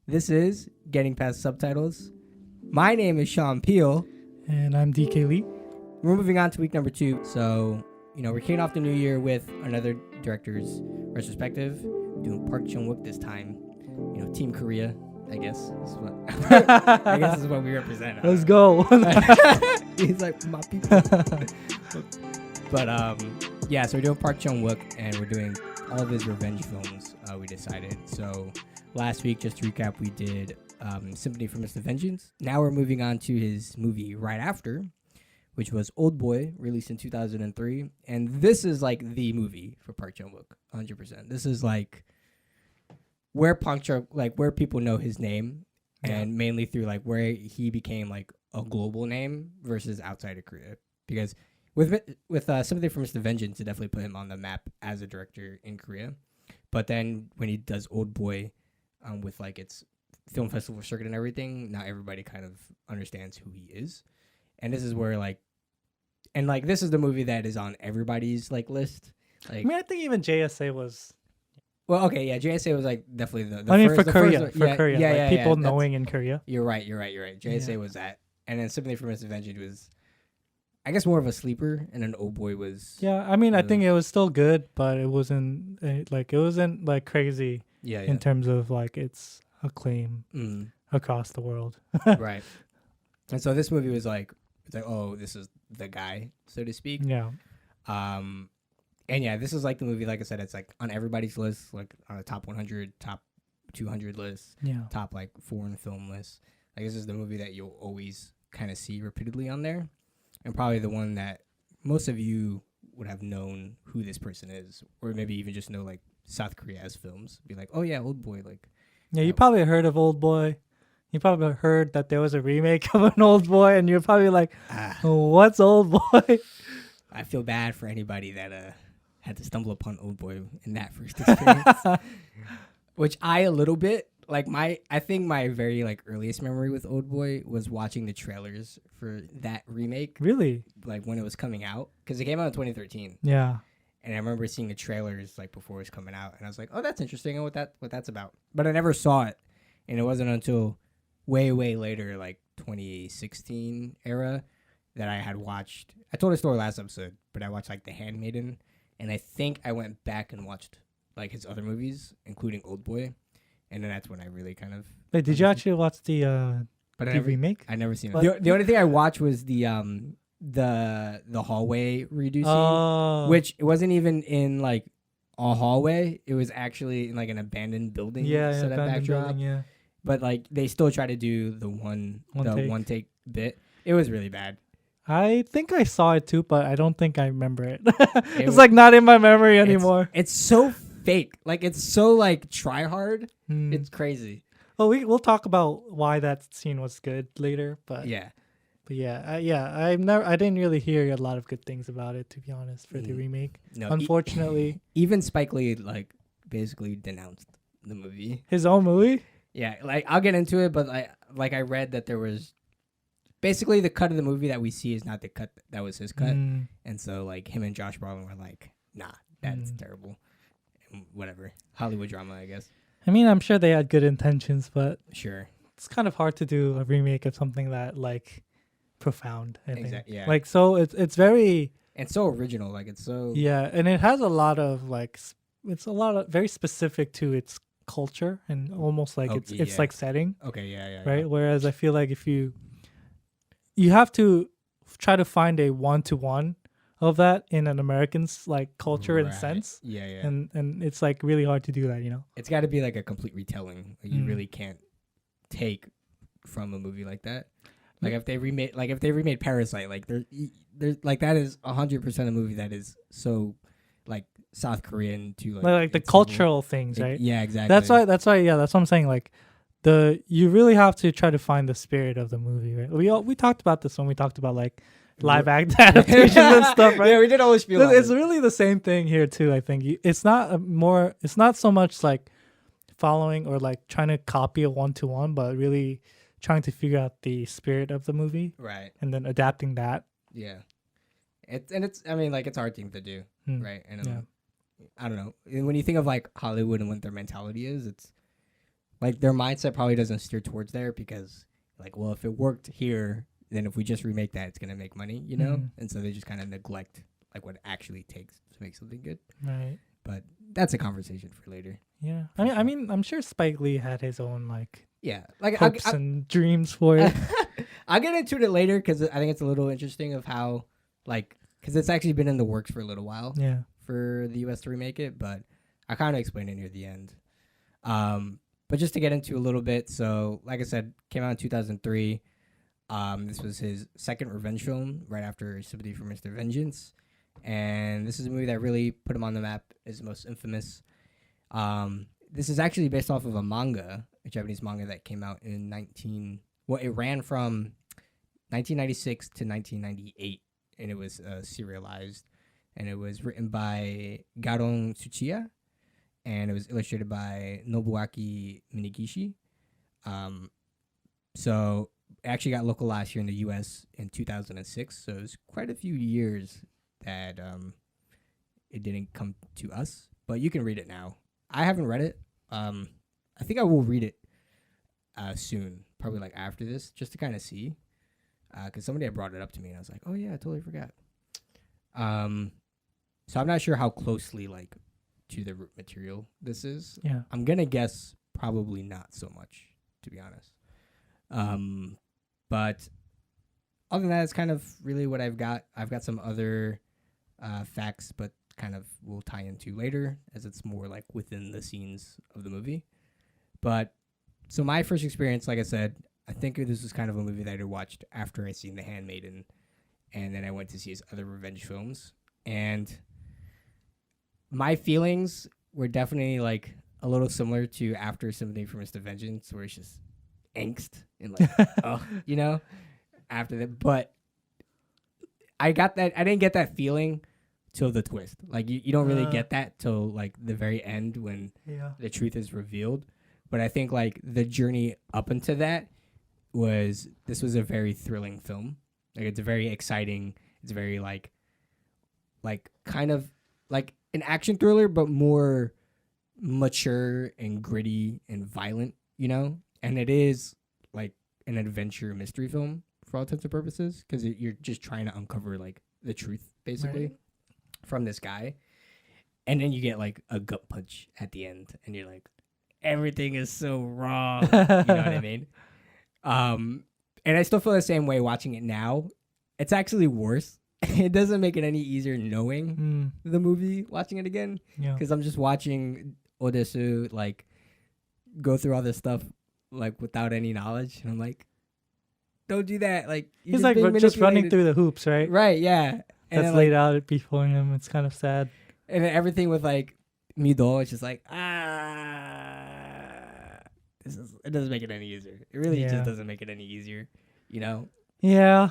This is Getting Past Subtitles. My name is Sean Peel. And I'm DK Lee. We're moving on to week number 2. So, we're kicking off the new year with another director's retrospective. Doing Park Chan-Wook this time. Team Korea, I guess. Is what I guess is what we represent. Let's go. He's like, my people. But, so we're doing Park Chan-Wook, and we're doing all of his revenge films, we decided. So, last week, just to recap, we did Sympathy for Mr. Vengeance. Now we're moving on to his movie right after, which was Oldboy, released in 2003. And this is, like, the movie for Park Chan-Wook, 100%. This is, like, where where people know his name, and mainly through, like, where he became, like, a global name versus outside of Korea. Because with Sympathy for Mr. Vengeance, it definitely put him on the map as a director in Korea. But then when he does Oldboy, with like its film festival circuit and everything, now everybody kind of understands who he is. And this is where this is the movie that is on everybody's like list. Like, I think even JSA was. Well, okay, yeah, JSA was like definitely the for Korea, Korea, people knowing in Korea. You're right. JSA was that, and then Sympathy for Mr. Vengeance was, I guess, more of a sleeper, and then Oldboy was. Yeah, I think it was still good, but it wasn't like crazy. Yeah. In terms of like its acclaim across the world. Right. And so this movie was like, oh, this is the guy, so to speak. Yeah. And yeah, this is like the movie, like I said, it's like on everybody's list, like on the top 100, top 200 list, top like foreign film list. Like this is the movie that you'll always kind of see repeatedly on there. And probably the one that most of you would have known who this person is, or maybe even just know like South Korea's films. Be like, oh yeah, Oldboy. Like, yeah, you probably heard of Oldboy. You probably heard that there was a remake of an Oldboy, and you're probably like, what's Oldboy? I feel bad for anybody that had to stumble upon Oldboy in that first experience. Which I a little bit like I think my very like earliest memory with Oldboy was watching the trailers for that remake. Really? Like when it was coming out, because it came out in 2013. Yeah. And I remember seeing the trailers like before it was coming out, and I was like, "Oh, that's interesting. And what that's about." But I never saw it, and it wasn't until way later, like 2016 era, that I had watched. I told a story last episode, but I watched like The Handmaiden, and I think I went back and watched like his other movies, including Oldboy, and then that's when I really kind of. Wait, did you actually watch the remake? I never seen it. The only thing I watched was the hallway redo scene, which it wasn't even in like a hallway. It was actually in like an abandoned building. Abandoned backdrop. Building, yeah. But like they still try to do the one take bit. It was really bad. I think I saw it too, but I don't think I remember it. It's like not in my memory anymore. It's so fake. Like it's so like try hard. It's crazy. Well, we'll talk about why that scene was good later, but yeah. But I didn't really hear a lot of good things about it, to be honest, for the remake. No, unfortunately, even Spike Lee like basically denounced the movie. His own movie? Yeah, like I'll get into it, but I read that there was basically the cut of the movie that we see is not the cut that was his cut, and so like him and Josh Brolin were like, nah, that's terrible. And whatever, Hollywood drama, I guess. I mean, I'm sure they had good intentions, but sure, it's kind of hard to do a remake of something that like. Profound, I think. Exactly. Yeah. Like so, it's very. It's so original. Like it's so. Yeah, and it has a lot of like, it's a lot of very specific to its culture and almost like it's like setting. Okay. Yeah. Right. Yeah. Whereas I feel like if you have to try to find a 1-to-1 of that in an American's like culture and sense. Yeah. And it's like really hard to do that. It's got to be like a complete retelling. Like, you really can't take from a movie like that. Like if they remade Parasite, like there's like that is 100% a movie that is so like South Korean to like the cultural things, right? Yeah, exactly. That's why. Yeah, that's what I'm saying. Like you really have to try to find the spirit of the movie, right? We talked about this when we talked about like live act adaptations and stuff, right? Yeah, we did always feel. It's really the same thing here too. I think it's not so much like following or like trying to copy a 1-to-1, but really trying to figure out the spirit of the movie, right, and then adapting that. Yeah, it's I mean like it's a hard thing to do, right? And I don't know, when you think of like Hollywood and what their mentality is, it's like their mindset probably doesn't steer towards there because like, well, if it worked here, then if we just remake that, it's gonna make money, you know. And so they just kind of neglect like what it actually takes to make something good. Right. But that's a conversation for later. Yeah. I mean, I'm sure Spike Lee had his own like Yeah, like hopes and dreams for it. I'll get into it later because I think it's a little interesting of how like because it's actually been in the works for a little while. Yeah. For the US to remake it, but I kind of explained it near the end. But just to get into a little bit, so like I said, came out in 2003. This was his second revenge film right after Sympathy for Mr. Vengeance. And this is a movie that really put him on the map, is most infamous. This is actually based off of a manga, a Japanese manga that came out in it ran from 1996 to 1998, and it was serialized. And it was written by Garon Tsuchiya, and it was illustrated by Nobuaki Minegishi. So it actually got localized here in the U.S. in 2006, so it was quite a few years that it didn't come to us. But you can read it now. I haven't read it. I think I will read it soon, probably like after this, just to kind of see. Because somebody had brought it up to me, and I was like, oh, yeah, I totally forgot. So I'm not sure how closely like to the root material this is. Yeah. I'm gonna guess probably not so much, to be honest. But other than that, it's kind of really what I've got. I've got some other facts, but kind of will tie into later as it's more like within the scenes of the movie. But so my first experience, like I said, I think this was kind of a movie that I watched after I seen The Handmaiden, and then I went to see his other revenge films. And my feelings were definitely like a little similar to after Sympathy for Mr. Vengeance, where it's just angst and like, oh, you know, after that. But I didn't get that feeling till the twist. Like you don't really get that till like the very end when the truth is revealed. But I think like the journey up into that this was a very thrilling film. Like it's a very exciting. It's very like kind of like an action thriller, but more mature and gritty and violent, you know? And it is like an adventure mystery film for all intents and purposes, because you're just trying to uncover like the truth basically from this guy. And then you get like a gut punch at the end and you're like, everything is so wrong. You know what I mean? And I still feel the same way watching it now. It's actually worse. It doesn't make it any easier knowing the movie, watching it again. Because I'm just watching Odesu like go through all this stuff like without any knowledge, and I'm like, don't do that. Like he's like just running through the hoops, right? Right, yeah. And that's laid out before him. It's kind of sad. And then everything with like Mido, it's just like it doesn't make it any easier. It really just doesn't make it any easier, you know? Yeah.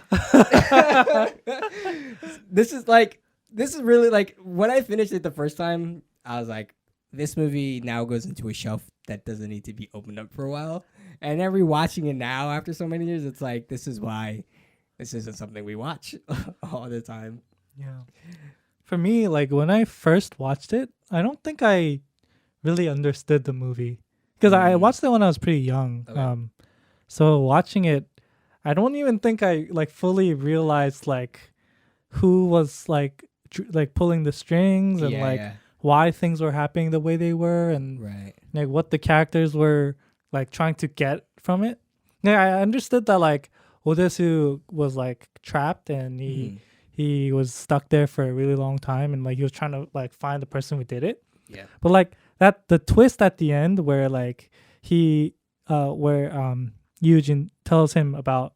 This is really like when I finished it the first time, I was like, this movie now goes into a shelf that doesn't need to be opened up for a while. And then rewatching it now after so many years, it's like, this is why this isn't something we watch all the time. Yeah. For me, like when I first watched it, I don't think I really understood the movie because I watched it when I was pretty young. Okay. So watching it, I don't even think I like fully realized like who was like pulling the strings and why things were happening the way they were and like what the characters were like trying to get from it. Yeah, I understood that like Odesu was like trapped and he was stuck there for a really long time and like he was trying to like find the person who did it. Yeah. But like the twist at the end where like Eugene tells him about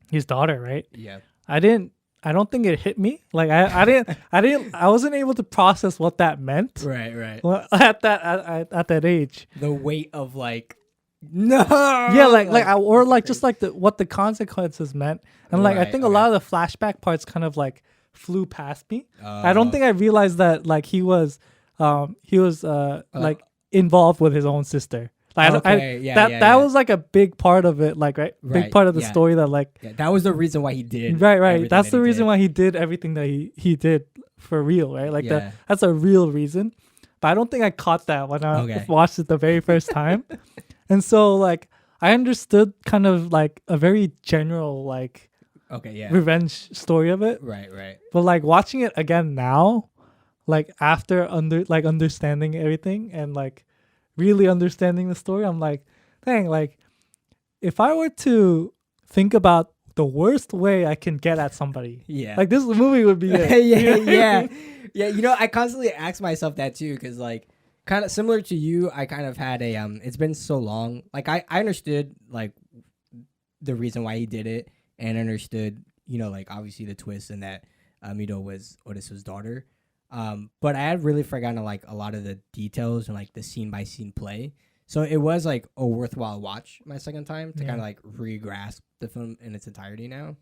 his daughter, right? Yeah. I don't think it hit me. Like I wasn't able to process what that meant. Right. At that age. The weight of like no. Yeah, just what the consequences meant. And like I think a lot of the flashback parts kind of like flew past me. I don't think I realized that like he was like involved with his own sister. Like, that was like a big part of it, like big part of the story that like that was the reason why he did that's the reason why he did everything that he did for real, right? Like that's a real reason. But but I don't think I caught that when I Okay. watched it the very first time. And so like I understood kind of like a very general like Okay, yeah. revenge story of it. Right. But like watching it again now, like after understanding everything and like really understanding the story, I'm like, dang, like if I were to think about the worst way I can get at somebody, Yeah. like this movie would be it. Yeah. You know, I constantly ask myself that too, because like kind of similar to you, I kind of had a it's been so long. Like I understood like the reason why he did it, and understood, you know, like obviously the twist and that Mido was Odessa's daughter. But I had really forgotten like a lot of the details and like the scene by scene play. So it was like a worthwhile watch my second time to kind of like re-grasp the film in its entirety now.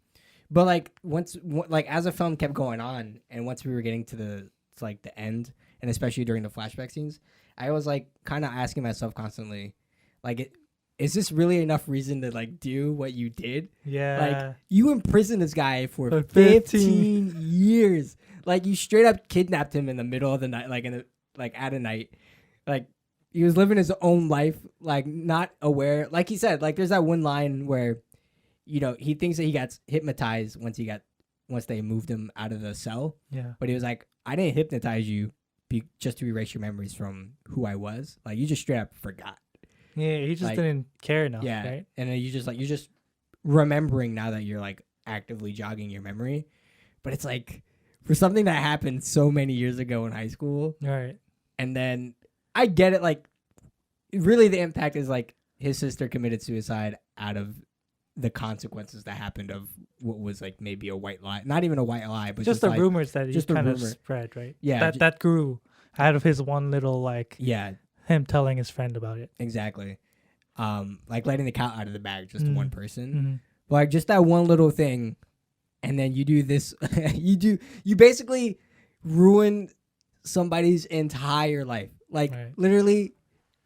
But like like as the film kept going on, and once we were getting to like the end, and especially during the flashback scenes, I was like kind of asking myself constantly, like, is this really enough reason to like do what you did? Yeah. Like you imprisoned this guy for 15 years. Like you straight up kidnapped him in the middle of the night, like at a night. Like he was living his own life, like not aware. Like he said, like there's that one line where, you know, he thinks that he got hypnotized once they moved him out of the cell. Yeah. But he was like, I didn't hypnotize you just to erase your memories from who I was. Like you just straight up forgot. Yeah, he just like, didn't care enough, yeah, right? And then you're just remembering now that you're like actively jogging your memory. But it's like for something that happened so many years ago in high school. Right. And then I get it, like really the impact is like his sister committed suicide out of the consequences that happened of what was like maybe a white lie. Not even a white lie, but just the like, rumors that he kind of rumor. spread, right? Yeah. That grew out of his one little like Yeah. him telling his friend about it. Exactly. Like letting the cat out of the bag just to one person. Mm-hmm. But like just that one little thing, and then you do this you basically ruin somebody's entire life. Like literally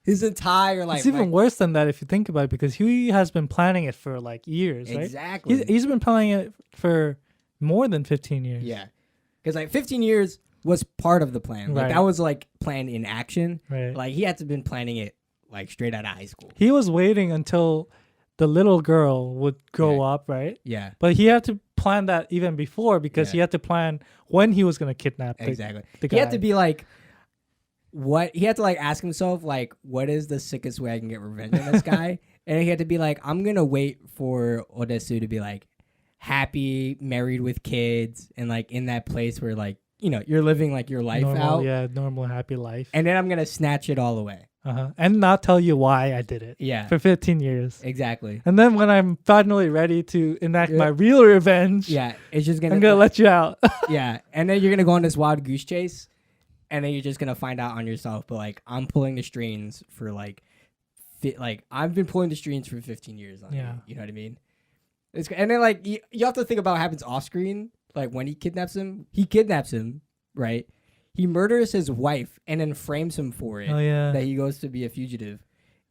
his entire life. It's even worse than that if you think about it, because he has been planning it for like years, right? Exactly. He's been planning it for more than 15 years. Yeah. Because like 15 years was part of the plan. Like that was like planned in action. Right. Like he had to been planning it like straight out of high school. He was waiting until the little girl would grow up, right? Yeah. But he had to plan that even before, because he had to plan when he was going to kidnap the guy. He had to be like, what? He had to like ask himself, like, what is the sickest way I can get revenge on this guy? And he had to be like, I'm going to wait for Odesu to be like happy, married with kids, and like in that place where like, you know, you're living like your life out. Yeah, normal, happy life. And then I'm going to snatch it all away. And not tell you why I did it. Yeah. For 15 years. Exactly. And then when I'm finally ready to enact my real revenge, it's just I'm gonna let you out. Yeah. And then you're gonna go on this wild goose chase, and then you're just gonna find out on yourself. But like I'm pulling the strings for like I've been pulling the strings for 15 years on you. You know what I mean? And then like you have to think about what happens off screen. Like when he kidnaps him, right? He murders his wife and then frames him for it. Oh, yeah. That he goes to be a fugitive.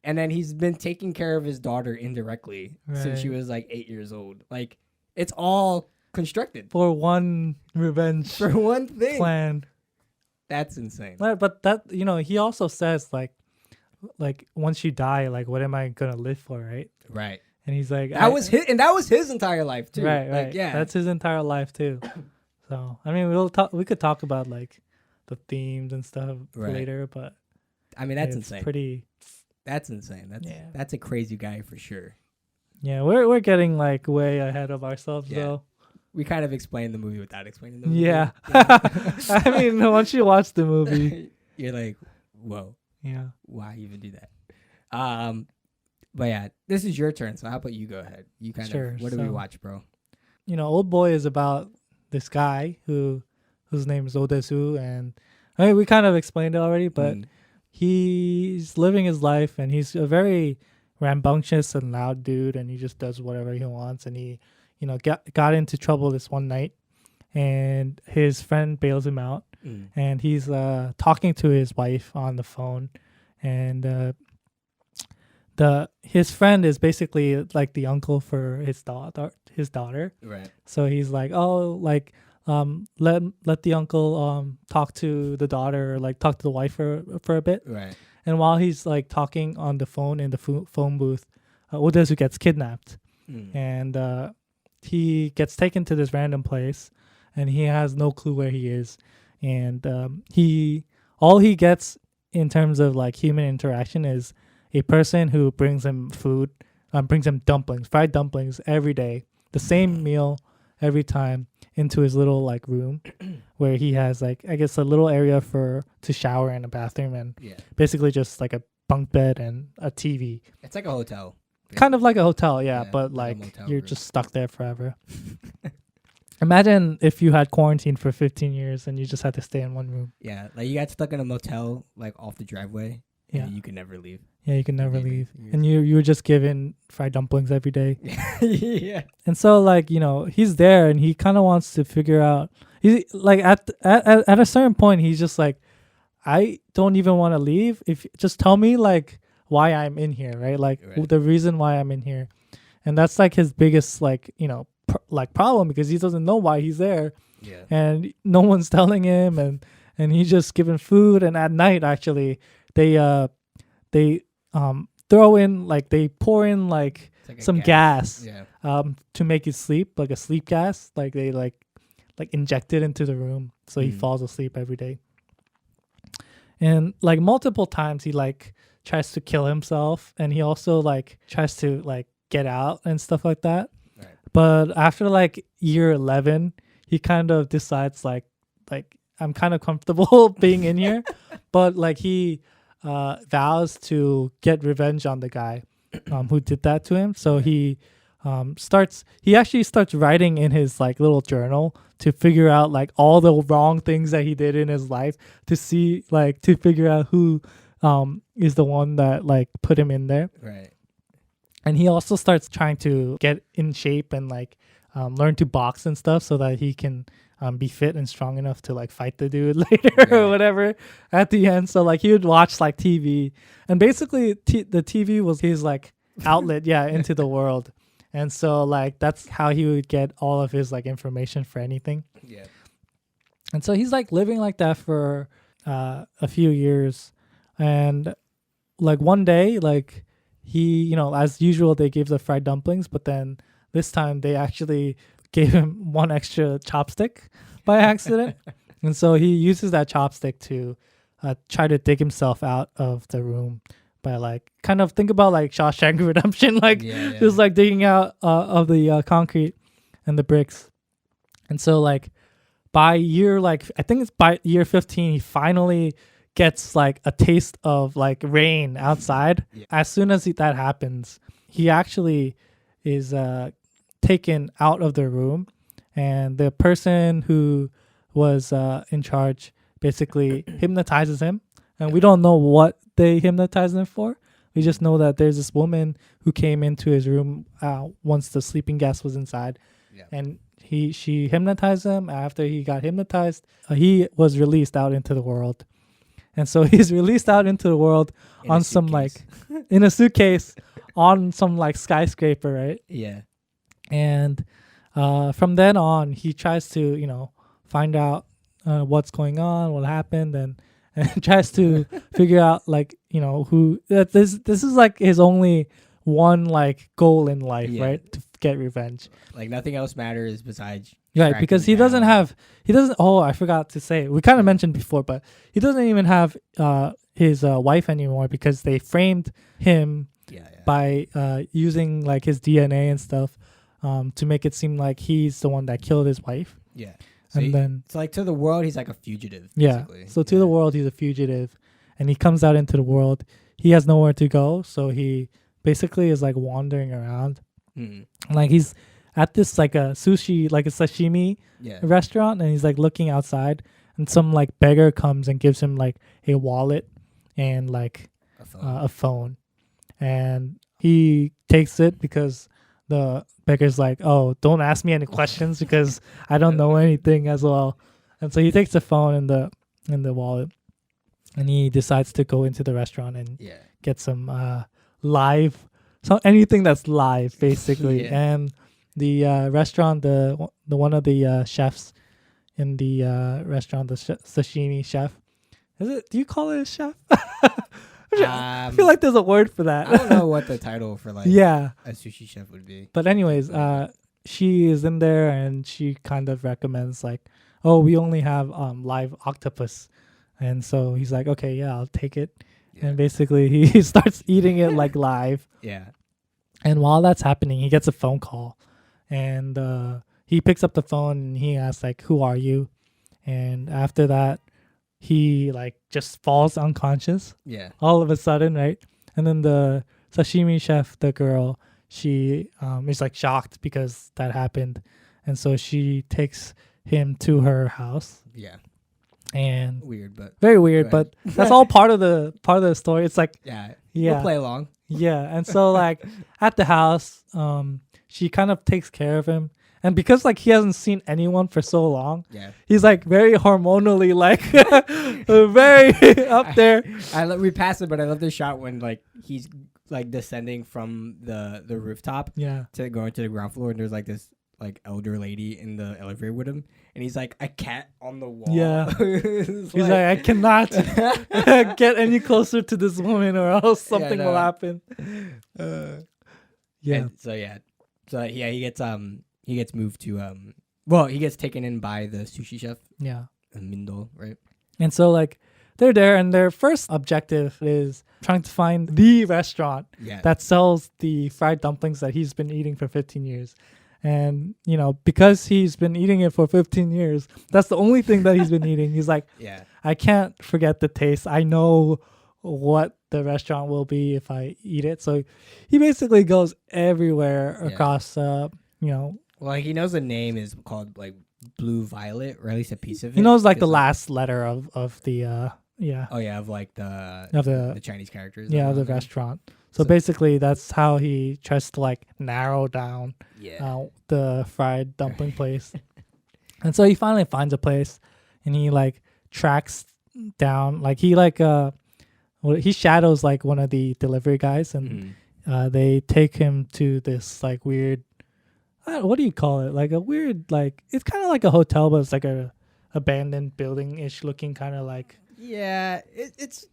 And then he's been taking care of his daughter indirectly since she was like 8 years old. Like it's all constructed for one revenge, for one thing plan. That's insane. But that, you know, he also says like once you die, like what am I gonna live for, right? Right. And he's like, that was his entire life too. Right. Like, yeah, that's his entire life too. So I mean, we could talk about like the themes and stuff later, but I mean that's insane. That's insane. That's a crazy guy for sure. Yeah, we're getting like way ahead of ourselves though. We kind of explained the movie without explaining the movie. Yeah. I mean, once you watch the movie, you're like, whoa. Yeah. Why even do that? But yeah, this is your turn. So how about you go ahead? You kind of what do we watch, bro? You know, Oldboy is about this guy whose name is Odesu, and I mean we kind of explained it already, but he's living his life, and he's a very rambunctious and loud dude, and he just does whatever he wants, and he, you know, got into trouble this one night, and his friend bails him out, and he's talking to his wife on the phone, and his friend is basically like the uncle for his daughter. Right. So he's like, oh, like let the uncle talk to the daughter, or like talk to the wife for a bit. Right. And while he's like talking on the phone in the phone booth, Odesu gets kidnapped, and he gets taken to this random place, and he has no clue where he is, and all he gets in terms of like human interaction is a person who brings him food, brings him dumplings, fried dumplings every day, the same meal every time, into his little like room where he has like, I guess, a little area to shower and a bathroom, and basically just like a bunk bed and a TV. It's like a hotel. Kind of like a hotel, yeah, but like you're just stuck there forever. Imagine if you had quarantined for 15 years and you just had to stay in one room. Yeah, like you got stuck in a motel like off the driveway. Yeah, and you could never leave. Yeah, you can never leave, and you were just given fried dumplings every day. Yeah. And so like, you know, he's there and he kind of wants to figure out. He's like at a certain point, he's just like, I don't even want to leave. If just tell me like why I'm in here, right? Like the reason why I'm in here, and that's like his biggest like, you know, like problem, because he doesn't know why he's there. Yeah. And no one's telling him, and he's just given food. And at night, actually, they throw in like, they pour in like some gas to make it sleep, like a sleep gas, like they like inject it into the room so he falls asleep every day. And like multiple times he like tries to kill himself, and he also like tries to like get out and stuff like that. Right. But after like year 11, he kind of decides like I'm kind of comfortable being in here, but like he vows to get revenge on the guy who did that to him. So he actually starts writing in his like little journal to figure out like all the wrong things that he did in his life, to see like, to figure out who is the one that like put him in there. Right. And he also starts trying to get in shape and like learn to box and stuff so that he can be fit and strong enough to like fight the dude later or whatever at the end. So like he would watch like TV, and basically the TV was his like outlet into the world. And so like that's how he would get all of his like information for anything. Yeah. And so he's like living like that for a few years, and like one day, like he, you know, as usual, they gave the fried dumplings, but then this time they actually gave him one extra chopstick by accident. And so he uses that chopstick to try to dig himself out of the room by like, kind of think about like Shawshank Redemption, like just like digging out of the concrete and the bricks. And so like by year, like I think it's by year 15, he finally gets like a taste of like rain outside. As soon as that happens, he actually is taken out of the room, and the person who was in charge basically hypnotizes him, and we don't know what they hypnotize him for. We just know that there's this woman who came into his room once the sleeping gas was inside, and she hypnotized him. After he got hypnotized, he was released out into the world. And so he's released out into the world on some like in a suitcase on some like skyscraper, right? Yeah. And from then on, he tries to, you know, find out what's going on, what happened, and tries to figure out like, you know, who this is like his only one like goal in life, right? To get revenge. Like nothing else matters besides. Right, because he doesn't. Oh, I forgot to say. We kind of mentioned before, but he doesn't even have his wife anymore, because they framed him by using like his DNA and stuff to make it seem like he's the one that killed his wife. Yeah. So and then it's like to the world, he's like a fugitive. Basically. Yeah. So to the world, he's a fugitive, and he comes out into the world. He has nowhere to go, so he basically is like wandering around. Like he's at this like a sushi, like a sashimi restaurant, and he's like looking outside, and some like beggar comes and gives him like a wallet and like a phone, and he takes it because the beggar's like, oh, don't ask me any questions because I don't know anything as well. And so he takes the phone and the wallet, and he decides to go into the restaurant and get some anything that's live basically. And the restaurant, the one of the chefs in the restaurant, the sashimi chef. Is it? Do you call it a chef? I feel like there's a word for that. I don't know what the title for like yeah, a sushi chef would be. but anyways, she is in there and she kind of recommends like, oh, we only have live octopus, and so he's like, okay, yeah, I'll take it. Yeah. And basically he starts eating it like live. Yeah. And while that's happening, he gets a phone call, and he picks up the phone and he asks like, who are you? And after that, he like just falls unconscious Yeah. all of a sudden, right? And then the sashimi chef, the girl, she is like shocked because that happened, and so she takes him to her house. Yeah. And Weird, but very weird, but that's all part of the story. It's like yeah. yeah, We'll play along. yeah. And so like at the house, she kind of takes care of him. And because like he hasn't seen anyone for so long, Yeah. he's like very hormonally like very up there. We passed it, but I love the shot when like he's like descending from the rooftop Yeah. to going to the ground floor, and there's like this like elder lady in the elevator with him, and he's like a cat on the wall. Yeah. He's He's like, I cannot get any closer to this woman or else something will happen. Yeah. And so he gets moved to he gets taken in by the sushi chef Yeah. Mindo, right? And so like they're there and their first objective is trying to find the restaurant Yeah. that sells the fried dumplings that he's been eating for 15 years. And, you know, because he's been eating it for 15 years, that's the only thing that he's been eating. He's like, Yeah. I can't forget the taste. I know what the restaurant will be if I eat it. So he basically goes everywhere across, you know. Well, like, he knows the name is called like Blue Violet, or at least a piece of it. He knows like the last letter of the, yeah. Oh yeah, of like the Chinese characters. Yeah, the restaurant. So basically, that's how he tries to like narrow down the fried dumpling place. And so he finally finds a place, and he like tracks down, like he shadows like one of the delivery guys, and they take him to this like weird, what do you call it? Like a weird, like it's kind of like a hotel, but it's like a abandoned building-ish looking kind of like. Yeah, it's.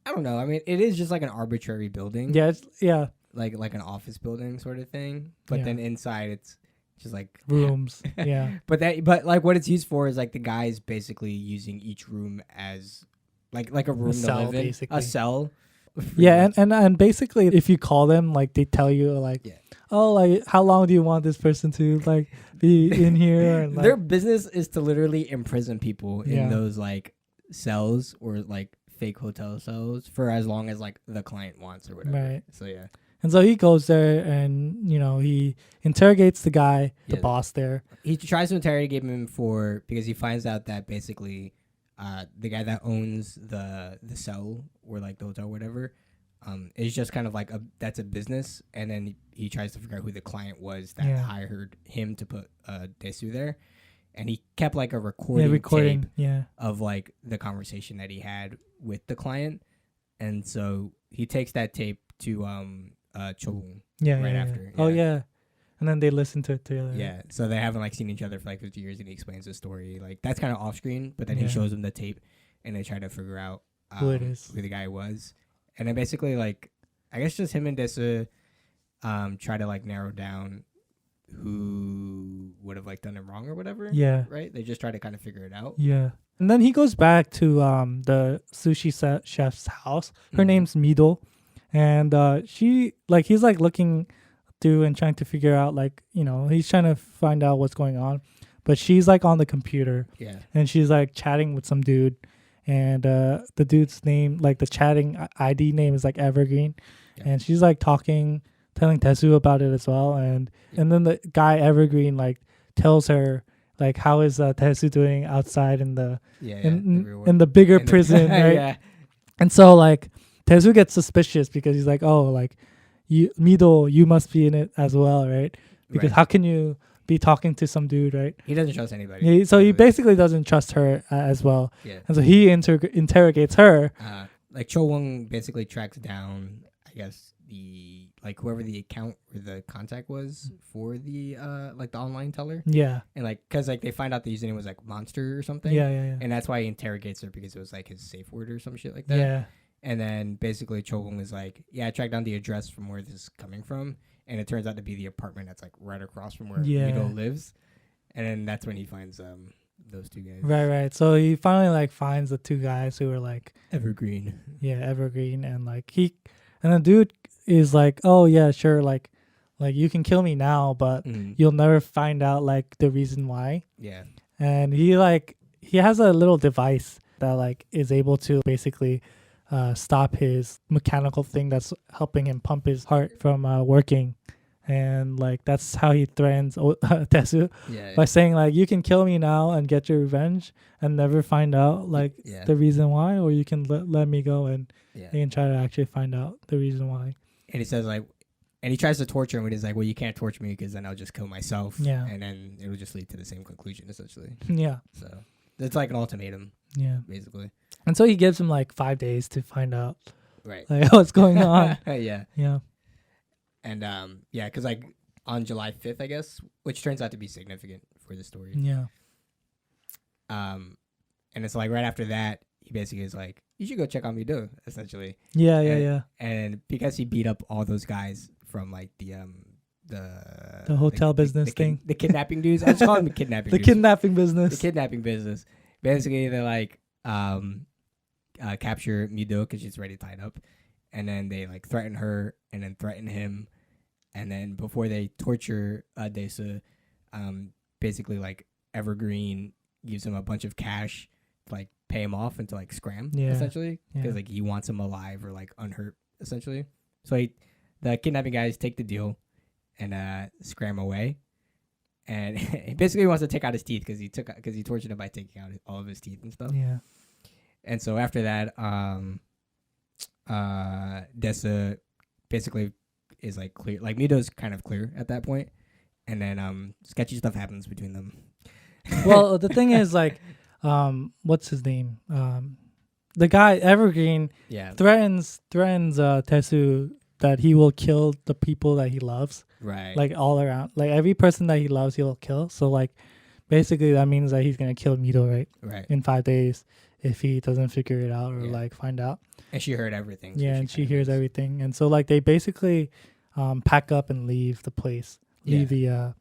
I don't know. I mean, it is just like an arbitrary building. Yeah, yeah. Like an office building sort of thing. But then inside it's just like rooms. Yeah. But like what it's used for is like the guy's basically using each room as like a room to live in. Basically. A cell. Yeah, and basically if you call them, like they tell you like oh, like how long do you want this person to like be in here? And, like, their business is to literally imprison people in those like cells or like fake hotel cells for as long as like the client wants or whatever. Right. So yeah. And so he goes there and, you know, he interrogates the guy, the boss there. He tries to interrogate him because he finds out that basically the guy that owns the cell or like the hotel or whatever is just kind of like that's a business. And then he tries to figure out who the client was that hired him to put Desu there. And he kept like a recording tape of like the conversation that he had with the client. And so he takes that tape to Chan-Wook after. Yeah. Oh yeah. And then they listen to it together. Yeah. So they haven't like seen each other for like 50 years, and he explains the story. Like that's kind of off screen, but then he shows him the tape and they try to figure out who it is, who the guy was. And then basically like I guess just him and Dessa try to like narrow down who would have like done it wrong or whatever. Yeah. Right? They just try to kind of figure it out. Yeah. And then he goes back to the sushi chef's house. Her name's Mido. And he's like looking through and trying to figure out like, you know, he's trying to find out what's going on. But she's like on the computer. Yeah. And she's like chatting with some dude. And the dude's name, like the chatting ID name is like Evergreen. Yeah. And she's like telling Tezu about it as well. And then the guy Evergreen like tells her like how is Tezu doing outside in the in the bigger prison, right? Yeah. And so like Tezu gets suspicious because he's like, oh, like Mido, you must be in it as well, right? Because how can you be talking to some dude, right? He doesn't trust anybody. So he basically doesn't trust her as well. Yeah. And so he interrogates her. Like Cho-Won basically tracks down, I guess, the like whoever the account or the contact was for the like the online teller. Yeah. And like because like they find out the username was like monster or something. Yeah, yeah, yeah. And that's why he interrogates her, because it was like his safe word or some shit like that. Yeah. And then basically Chan-Wook was like, yeah, I tracked down the address from where this is coming from, and it turns out to be the apartment that's like right across from where Mito lives. And then that's when he finds those two guys. Right. So he finally like finds the two guys who are like Evergreen. Yeah, Evergreen, and like and the dude is like, oh yeah, sure, like you can kill me now, but you'll never find out like the reason why. Yeah. And he has a little device that like is able to basically stop his mechanical thing that's helping him pump his heart from working. And like that's how he threatens Tesu by saying like, you can kill me now and get your revenge and never find out like the reason why, or you can let me go and they can try to actually find out the reason why. And he says like, and he tries to torture him, and he's like, well, you can't torture me because then I'll just kill myself. Yeah. And then it'll just lead to the same conclusion essentially. Yeah. So it's like an ultimatum. Yeah. Basically. And so he gives him like 5 days to find out like what's going on. Yeah. Yeah. And because like on July 5th, I guess, which turns out to be significant for the story. Yeah. And it's like right after that, he basically is like, you should go check on Mido, essentially. Yeah. And because he beat up all those guys from like the hotel business thing, the kidnapping dudes. I just call them the kidnapping. The kidnapping business. The kidnapping business. Basically, they're like capture Mido because she's already tied up, and then they like threaten her and then threaten him. And then before they torture Desa, basically like Evergreen gives him a bunch of cash to like pay him off and to like scram, essentially, because like he wants him alive or like unhurt, essentially. So the kidnapping guys take the deal and scram away, and he basically wants to take out his teeth because he tortured him by taking out all of his teeth and stuff. Yeah. And so after that, Desa basically is like clear, like Mito's kind of clear at that point, and then sketchy stuff happens between them. Well, the thing is like, what's his name? The guy Evergreen threatens Tesu that he will kill the people that he loves, right? Like all around, like every person that he loves, he'll kill. So like, basically that means that he's gonna kill Mito, right? In 5 days if he doesn't figure it out or like find out. And she heard everything. So she hears everything, and so like they basically pack up and leave the place, leave the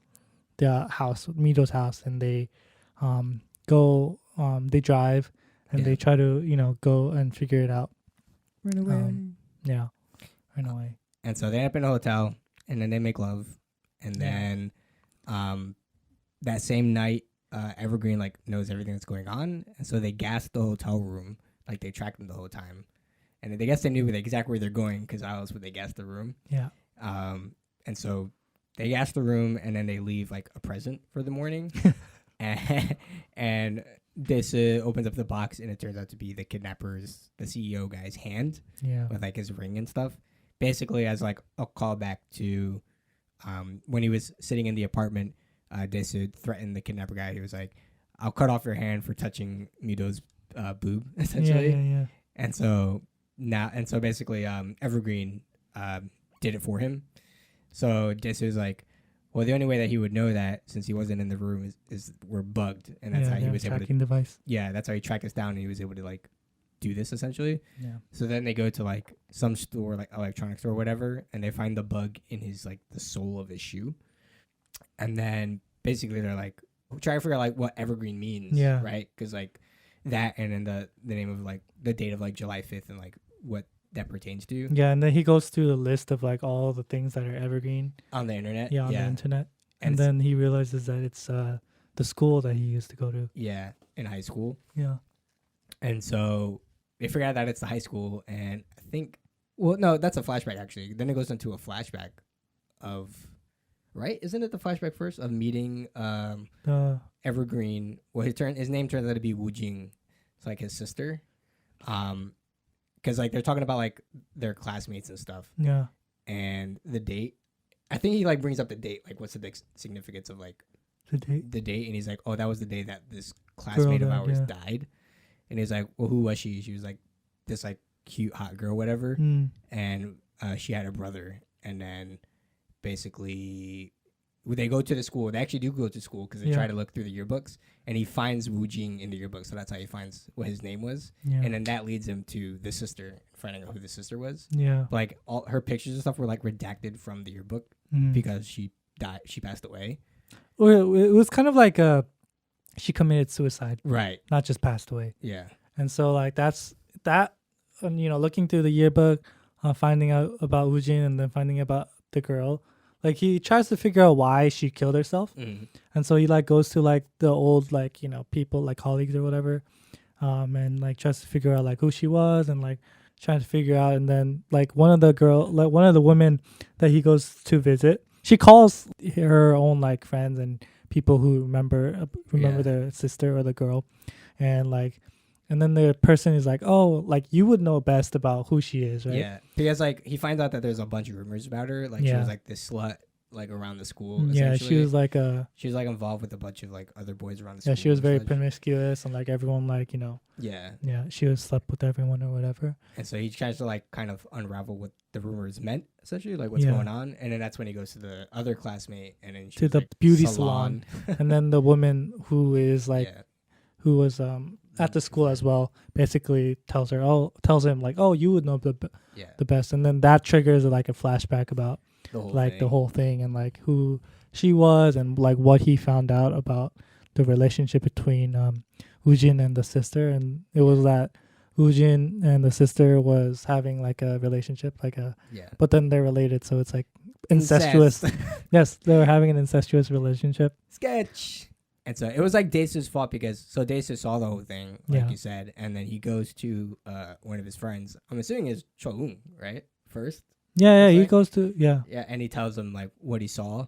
house, Mito's house, and they go. They drive and they try to go and figure it out. Run away. Run away. And so they end up in a hotel, and then they make love, and then that same night, Evergreen like knows everything that's going on, and so they gas the hotel room. Like they tracked them the whole time. And I guess they knew exactly where they're going because how else would they gas the room? Yeah. And so they gas the room and then they leave like a present for the morning. and this opens up the box and it turns out to be the kidnappers, the CEO guy's hand with like his ring and stuff. Basically as like a callback to when he was sitting in the apartment, Desu threatened the kidnapper guy. He was like, I'll cut off your hand for touching Mido's boob, essentially. Yeah. And so basically Evergreen did it for him. So Desu was like, well, the only way that he would know that, since he wasn't in the room, is we're bugged, and that's how he was able to. Device. Yeah, that's how he tracked us down, and he was able to like do this essentially. Yeah. So then they go to like some store, like electronics store or whatever, and they find the bug in his like the sole of his shoe, and then basically they're like trying to figure out like what Evergreen means. Yeah. Right. Because like that, and then the name of like the date of like July 5th, and like what that pertains to. Yeah, and then he goes through the list of like all the things that are Evergreen on the internet. Yeah, on the internet, and then he realizes that it's the school that he used to go to. Yeah, in high school. Yeah, and so they figure out that it's the high school, and I think, well, no, that's a flashback actually. Then it goes into a flashback of, right? Isn't it the flashback first of meeting Evergreen? Well, his name turns out to be Wu Jing. It's like his sister. Because like they're talking about like their classmates and stuff. Yeah. And the date, I think he like brings up the date. Like, what's the big significance of like the date? And he's like, oh, that was the day that this classmate of ours died. And he's like, well, who was she? She was like this like cute hot girl, whatever. And she had a brother, and then basically they go to the school. They actually do go to school because they try to look through the yearbooks, and he finds Wu Jing in the yearbook. So that's how he finds what his name was, and then that leads him to the sister, finding out who the sister was. Yeah, Like all her pictures and stuff were like redacted from the yearbook because she died. She passed away. Well, it was kind of like she committed suicide, Right. not just passed away. Yeah. And so like that's that, looking through the yearbook, finding out about Wu Jin and then finding about the girl. Like he tries to figure out why she killed herself, and so he like goes to like the old like people like colleagues or whatever, and like tries to figure out like who she was and like trying to figure out. And then like one of the women that he goes to visit, she calls her own like friends and people who remember the sister or the girl, and then the person is like, oh, like you would know best about who she is, right? Yeah, because like he finds out that there's a bunch of rumors about her. Like she was like this slut, like around the school. Yeah, she was like involved with a bunch of like other boys around the school. Yeah, she was very promiscuous and like everyone like Yeah. Yeah, she was slept with everyone or whatever. And so he tries to like kind of unravel what the rumors meant, essentially, like what's going on. And then that's when he goes to the other classmate and then to the like, beauty salon. And then the woman who is like who was at the school as well basically tells him like, oh, you would know the best. And then that triggers like a flashback about the whole thing and like who she was and like what he found out about the relationship between Woo Jin and the sister. And it was that Woo Jin and the sister was having like a relationship, but then they're related, so it's like incestuous. Yes, they were having an incestuous relationship. Sketch. And so it was like Daesu's fault because Daesu saw the whole thing, like you said, and then he goes to one of his friends. I'm assuming it's Cho-ung, right? First. Yeah, he goes to Yeah, and he tells him like what he saw,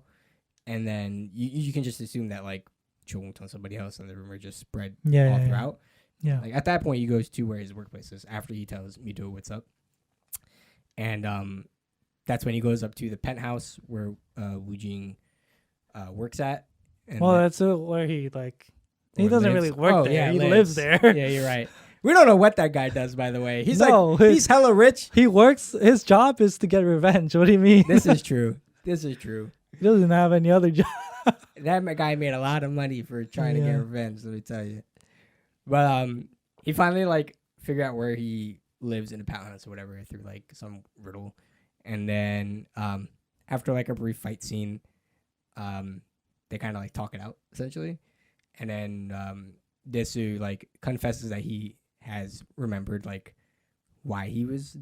and then you can just assume that like Cho-ung told somebody else, and the rumor just spread all throughout. Yeah. Like at that point, he goes to where his workplace is after he tells Mido what's up, and that's when he goes up to the penthouse where Woo Jing works at. And that's where he he doesn't really work there. Yeah, he lives there. Yeah, you're right. We don't know what that guy does, by the way. He's he's hella rich. He works. His job is to get revenge. What do you mean? This is true. He doesn't have any other job. That guy made a lot of money for trying to get revenge. Let me tell you. But he finally figured out where he lives in a penthouse or whatever through some riddle, and then after a brief fight scene, they kind of talk it out essentially, and then Desu confesses that he has remembered why he was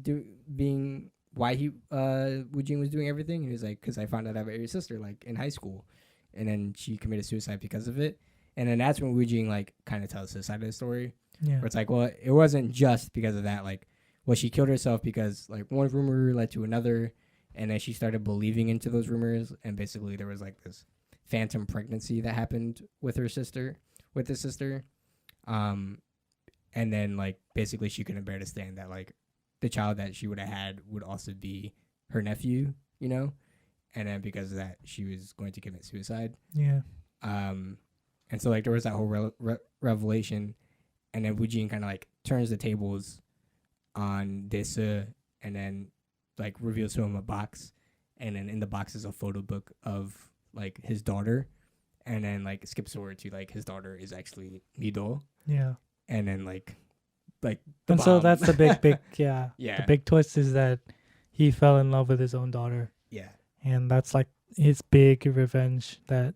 why Woo Jing was doing everything. And he was like, because I found out about your sister in high school, and then she committed suicide because of it. And then that's when Woo Jing kind of tells his side of the story, where it's well, it wasn't just because of that. She killed herself because one rumor led to another, and then she started believing into those rumors, and basically there was this phantom pregnancy that happened with his sister, and then basically she couldn't bear to stand that the child that she would have had would also be her nephew, and then because of that she was going to commit suicide. And so there was that whole revelation, and then Woo Jing kind of turns the tables on Desa, and then reveals to him a box, and then in the box is a photo book of his daughter, and then skips forward to his daughter is actually Mido. And then and so that's the big the big twist is that he fell in love with his own daughter. And that's his big revenge that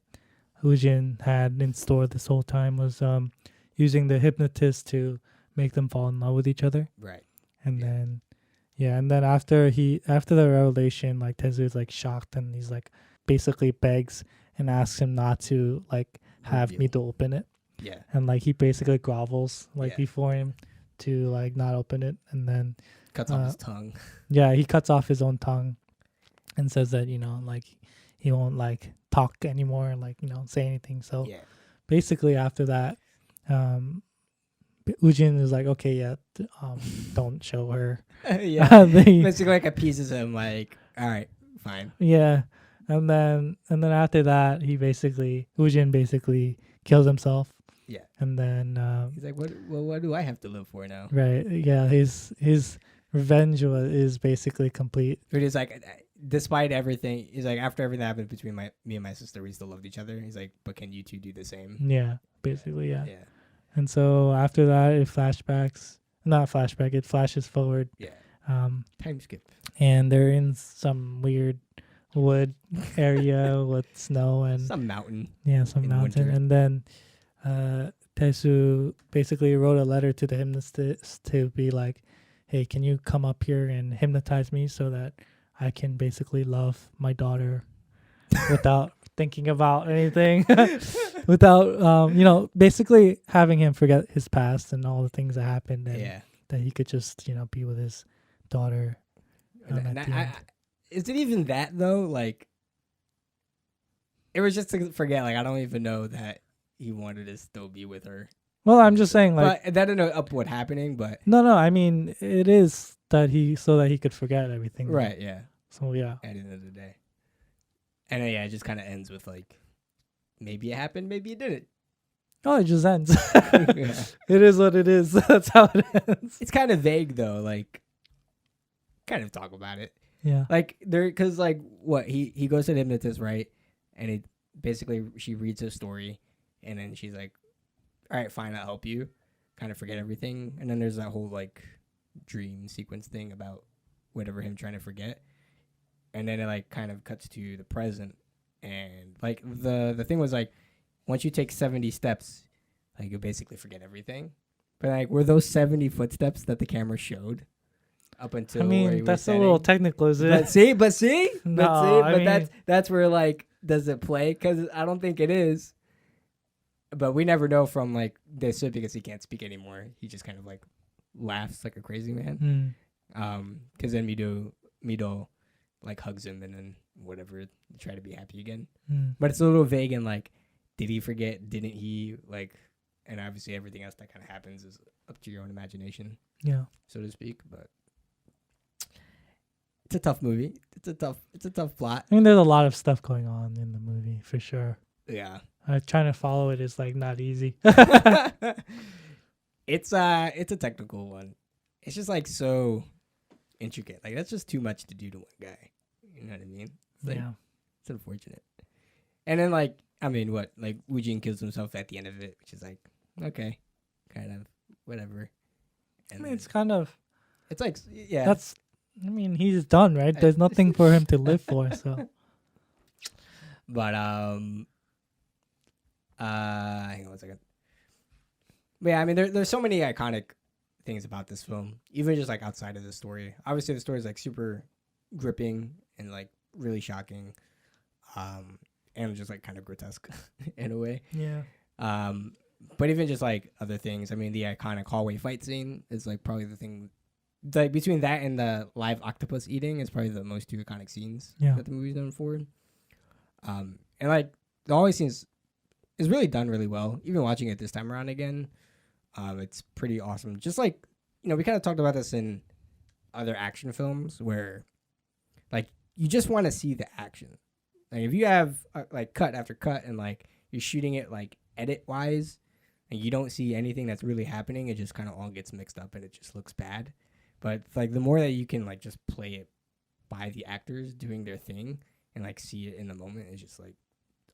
Woo Jin had in store this whole time was using the hypnotist to make them fall in love with each other. And then and then after the revelation, Tezu is shocked, and he's basically begs and asks him not to have Mido open it. And he basically grovels before him to not open it, and then cuts off his tongue. He cuts off his own tongue and says that he won't talk anymore and say anything. So basically after that, Woo Jin is okay, don't show her. Basically appeases him all right, fine. And then after that, Woo Jin basically kills himself. And then he's what do I have to live for now? Right. Yeah. His revenge is basically complete. It is like, despite everything, he's like, after everything that happened between me and my sister, we still loved each other. He's like, but can you two do the same? Yeah, basically, yeah. Yeah. And so after that, it flashes forward. Yeah. Um, Time skip. and they're in some weird wood area with snow and Some mountain. yeah, some in mountain. winter. And then Tesu basically wrote a letter to the hypnotist to be like, hey, can you come up here and hypnotize me so that I can basically love my daughter without thinking about anything, without, basically having him forget his past and all the things that happened, and that he could just, be with his daughter. Is it even that though? Like, it was just to forget. Like, I don't even know that he wanted to still be with her. Well, I'm just saying, like, but that didn't know up what happening. But no, I mean, it is that he could forget everything. Right. Yeah. So yeah. At the end of the day, and then, it just kind of ends with like, maybe it happened, maybe it didn't. Oh, it just ends. Yeah. It is what it is. That's how it ends. It's kind of vague though. Like, kind of talk about it. Yeah. Like because like what he goes to the hypnotist, right? And she reads his story, and then she's like, all right, fine, I'll help you kind of forget everything. And then there's that whole like dream sequence thing about whatever him trying to forget. And then it like kind of cuts to the present. And like the thing was like, once you take 70 steps, like you basically forget everything. But like, were those 70 footsteps that the camera showed up until where he that's was a little technical, is it? But see, No, that's where like, does it play? Because I don't think it is. But we never know from like this because he can't speak anymore. He just kind of like laughs like a crazy man. Because then Mido like hugs him and then whatever, try to be happy again. But it's a little vague and like, did he forget? Didn't he? Like, and obviously everything else that kind of happens is up to your own imagination. Yeah, so to speak. But it's a tough movie. It's a tough plot. I mean, there's a lot of stuff going on in the movie for sure. Yeah. Trying to follow it is like not easy. It's a technical one. It's just like so intricate. Like that's just too much to do to one guy. You know what I mean? It's like, it's unfortunate. And then like, I mean, what? Like Woojin kills himself at the end of it, which is like, okay, kind of whatever. And I mean, it's kind of. It's like, yeah. That's. I mean, he's done, right? There's nothing for him to live for, so. But hang on 1 second. But yeah, I mean, there's so many iconic things about this film, even just like outside of the story. Obviously, the story is like super gripping and like really shocking, and just like kind of grotesque in a way. Yeah. But even just like other things, I mean, the iconic hallway fight scene is like probably the thing. Like between that and the live octopus eating is probably the most two iconic scenes that the movie's known for. And like the hallway scenes is really done really well. Even watching it this time around again, it's pretty awesome. Just like, we kind of talked about this in other action films where like you just want to see the action. Like if you have like cut after cut and like you're shooting it like edit wise and you don't see anything that's really happening, it just kind of all gets mixed up and it just looks bad. But like the more that you can like just play it by the actors doing their thing and like see it in the moment, is just like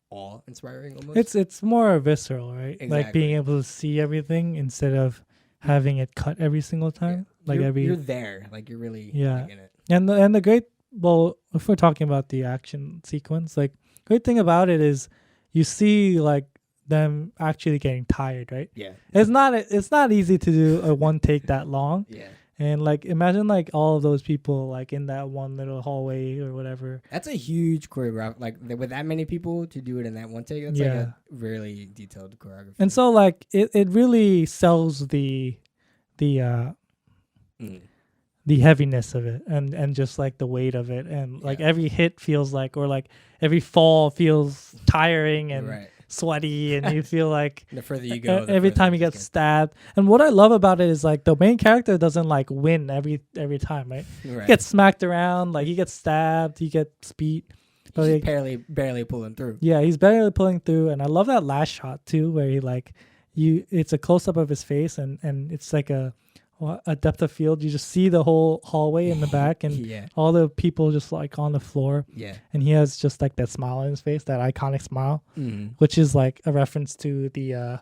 awe inspiring almost. It's more visceral, right? Exactly. Like being able to see everything instead of having it cut every single time. Yeah. Like you're there, like you're really like, in it. And the great, well, if we're talking about the action sequence, like great thing about it is you see like them actually getting tired, right? Yeah. It's not easy to do a one take that long. Yeah. And like imagine like all of those people like in that one little hallway or whatever. That's a huge choreography. Like with that many people to do it in that one take, that's like a really detailed choreography. And so like it really sells the heaviness of it and just like the weight of it, and like every hit feels like, or like every fall feels tiring and sweaty, and you feel like the further you go, every time you get stabbed. And what I love about it is like the main character doesn't like win every time, right? He gets smacked around, like he gets stabbed, he gets beat, but he's barely pulling through. Yeah, he's barely pulling through. And I love that last shot too, where he like it's a close up of his face, and it's like a a depth of field. You just see the whole hallway in the back and Yeah. all the people just like on the floor. Yeah. And he has just like that smile on his face, that iconic smile, Mm. which is like a reference to the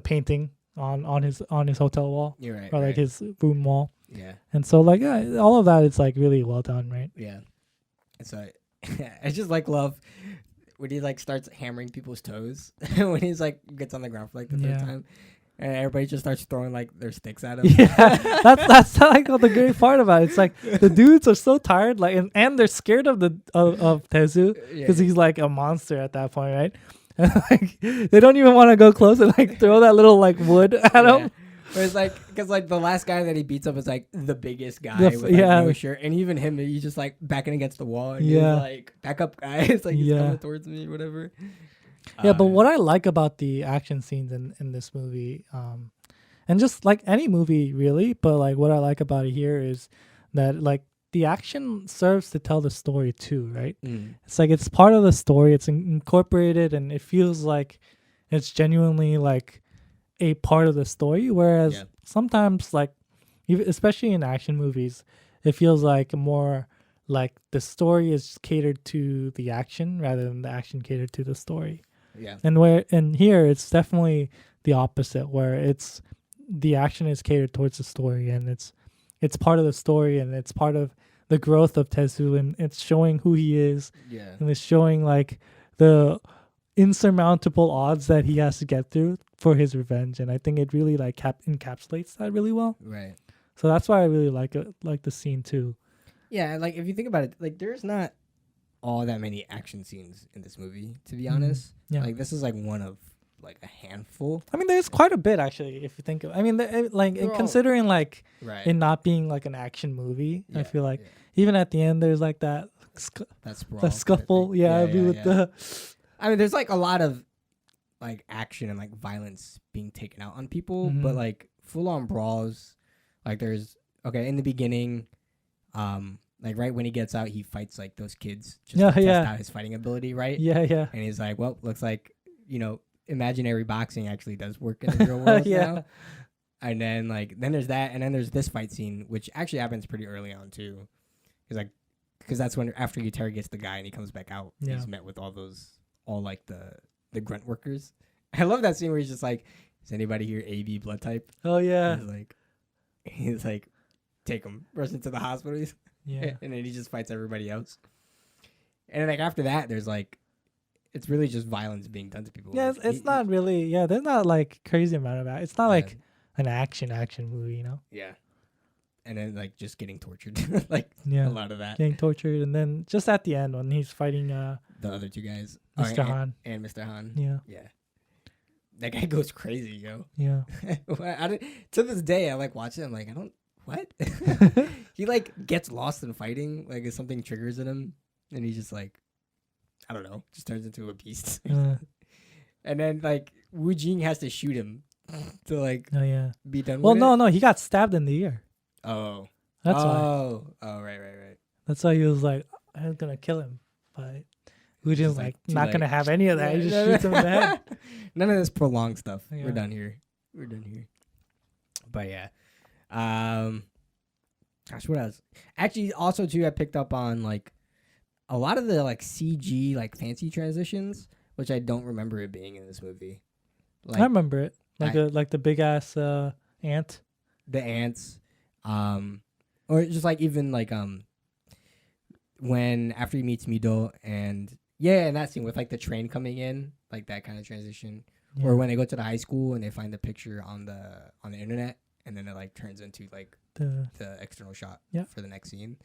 painting on his hotel wall, You're right. or like right. his room wall. Yeah. And so like all of that is like really well done, right? Yeah. And so I just like love when he like starts hammering people's toes when he's like gets on the ground for like the third Yeah. time. And everybody just starts throwing like their sticks at him. Yeah, that's like the great part about it. It's like the dudes are so tired, like, and they're scared of of Tezu because he's like a monster at that point, right? And like they don't even want to go close and like throw that little like wood at him. But it's like, because like the last guy that he beats up is like the biggest guy The with like, yeah. no shirt, and even him, he's just like backing against the wall, and Yeah. he's like, "Back up, guys!" Like he's Yeah. coming towards me, whatever. Yeah, but what I like about the action scenes in this movie, and just like any movie really, but like what I like about it here is that like the action serves to tell the story too, right? It's like it's part of the story, it's incorporated, and it feels like it's genuinely like a part of the story. Whereas sometimes, like, especially in action movies, it feels like more like the story is catered to the action rather than the action catered to the story. Yeah. And here it's definitely the opposite, where it's the action is catered towards the story, and it's part of the story, and it's part of the growth of Tezu, and it's showing who he is. Yeah. And it's showing like the insurmountable odds that he has to get through for his revenge, and I think it really like encapsulates that really well. Right. So that's why I really like the scene too. Yeah, like if you think about it, like there's not all that many action scenes in this movie, to be honest. Yeah. Like this is like one of like a handful. I mean, there's quite a bit actually if you think of. I mean, like They're all- considering like Right. it not being like an action movie, I Yeah, feel like yeah. even at the end there's like that That's the scuffle. Yeah, with the I mean, there's like a lot of like action and like violence being taken out on people, but like full on brawls. Like there's in the beginning, like right when he gets out, he fights like those kids just to test out his fighting ability, right? yeah. And he's like, well, looks like imaginary boxing actually does work in the real world now. And then then there's that, and then there's this fight scene, which actually happens pretty early on too, because that's when after he interrogates the guy and he comes back out, he's met with all like the grunt workers. I love that scene where he's just like, "Is anybody here AB blood type?" Oh yeah. And he's like, take him, rush into the hospital, Yeah. and then he just fights everybody else. And then after that, there's it's really just violence being done to people. Yeah, it's not really. Yeah, there's not like crazy amount of that. It's not like an action movie, you know. Yeah. And then just getting tortured, Yeah, a lot of that. getting tortured, and then just at the end when he's fighting The other two guys, Mr. Han. and Mr. Han. Yeah. Yeah. That guy goes crazy, yo. Yeah. To this day, I watching. I'm like, I don't. What? He gets lost in fighting. Like if something triggers in him, and he's just I don't know, just turns into a beast. And then Wu Jing has to shoot him to Oh yeah. be done. Well, with no, it. he got stabbed in the ear. Oh. That's why. Oh, right. That's why he was like, I was gonna kill him, but Wu Jing's Just, too not late. gonna have any of that. He just Yeah. shoots him in the head. None of this prolonged stuff. Yeah. We're done here. But yeah. Gosh, what else? Actually, also too, I picked up on a lot of the CG fancy transitions, which I don't remember it being in this movie. I remember it, like the big ass ant. The ants, or just even when after he meets Mido and and that scene with the train coming in, that kind of transition, or when they go to the high school and they find the picture on the internet, and then it turns into the external shot for the next scene,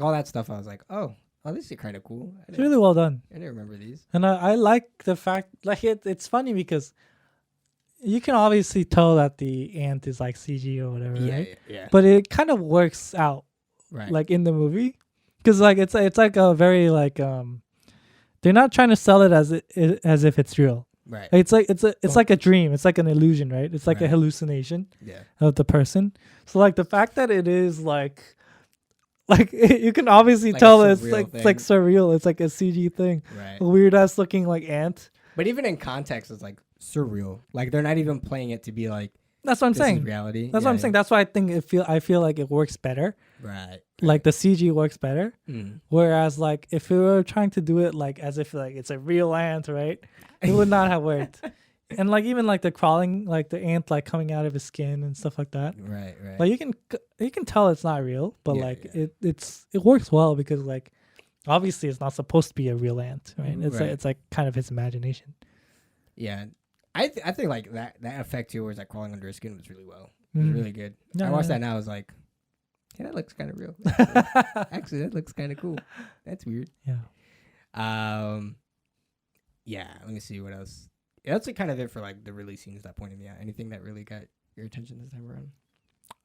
all that stuff. I was like, oh, this is kind of cool. It's really well done. I didn't remember these. And I like the fact, it's funny because you can obviously tell that the ant is CG or whatever, right? Yeah. But it kind of works out, Right. in the movie, because it's a very they're not trying to sell it as if it's real. Right. It's like a dream. It's like an illusion, right? It's like a Right. hallucination Yeah. of the person. So the fact that it is you can obviously tell that it's surreal it's surreal. It's a CG thing. Right. A weird ass looking ant. But even in context, it's surreal. They're not even playing it to be That's what I'm this is saying. reality. That's what I'm saying. That's why I feel like it works better. Right. Like the CG works better. Mm. Whereas like if we were trying to do it like as if like it's a real ant, right? It would not have worked. And like even like the crawling, like the ant like coming out of his skin and stuff like that. Right. Like you can tell it's not real, but Yeah, like yeah. it works well because like obviously it's not supposed to be a real ant, right? It's like kind of his imagination. Yeah. I think like that effect too, where it's like crawling under his skin, was really well. It was really good. I watched that now. I was like, yeah, that looks kind of real. Actually, that looks kind of cool. That's weird. Yeah. Yeah. Let me see what else. Yeah, that's like kind of it for like the release scenes that pointed me out. Anything that really got your attention this time around?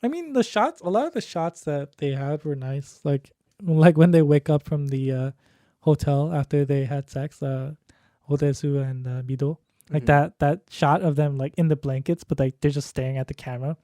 I mean, a lot of the shots that they had were nice. Like when they wake up from the hotel after they had sex, Hodesu and Mido. Like that shot of them like in the blankets, but like they're just staring at the camera.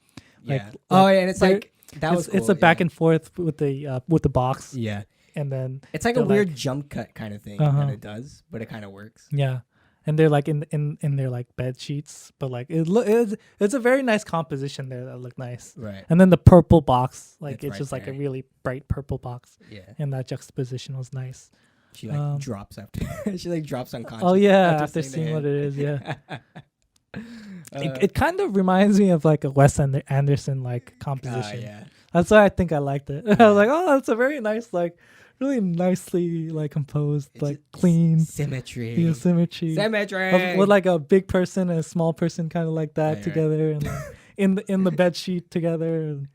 Yeah. Like, yeah, and it's like that was cool, it's a back and forth with the box. Yeah. And then it's like a weird jump cut kind of thing that it does, but it kind of works. Yeah. And they're like in their like bed sheets, but like it's a very nice composition there that looked nice. Right. And then the purple box, like it's right just there. like a really bright purple box. Yeah. And that juxtaposition was nice. She like drops after. She like drops unconscious. Oh yeah, after seeing what it is, yeah. It kind of reminds me of like a Wes Anderson like composition. Yeah. That's why I think I liked it. I was like, oh, that's a very nice, like really nicely like composed, it's like clean symmetry. Yeah, symmetry. With like a big person and a small person kind of like that together, and like, in the bed sheet together. And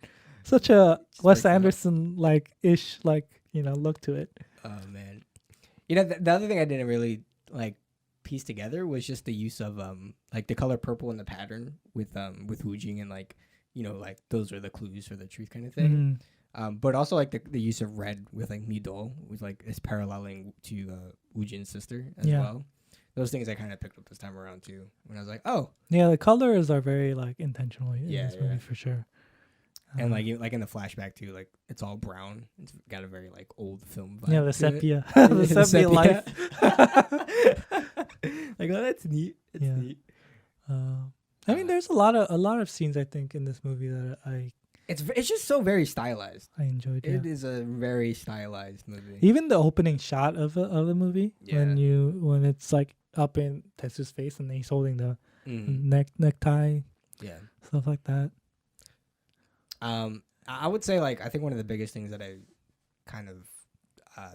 such a Wes Anderson like ish like look to it. Oh man. The other thing I didn't really like piece together was just the use of like the color purple and the pattern with Woojing, and like like those are the clues for the truth kind of thing. But also like the use of red with like Midol was like is paralleling to Woojin's sister as well. Those things I kind of picked up this time around too, when I was like, oh yeah, the colors are very like intentional in this movie for sure. And like in the flashback too, like it's all brown. It's got a very like old film vibe. Yeah, the sepia, the sepia life. Like, oh, that's neat. It's neat. I mean, there's a lot of scenes I think in this movie that It's just so very stylized. I enjoyed. It is a very stylized movie. Even the opening shot of the movie when it's like up in Tetsu's face and he's holding the necktie, stuff like that. I would say like I think one of the biggest things that I kind of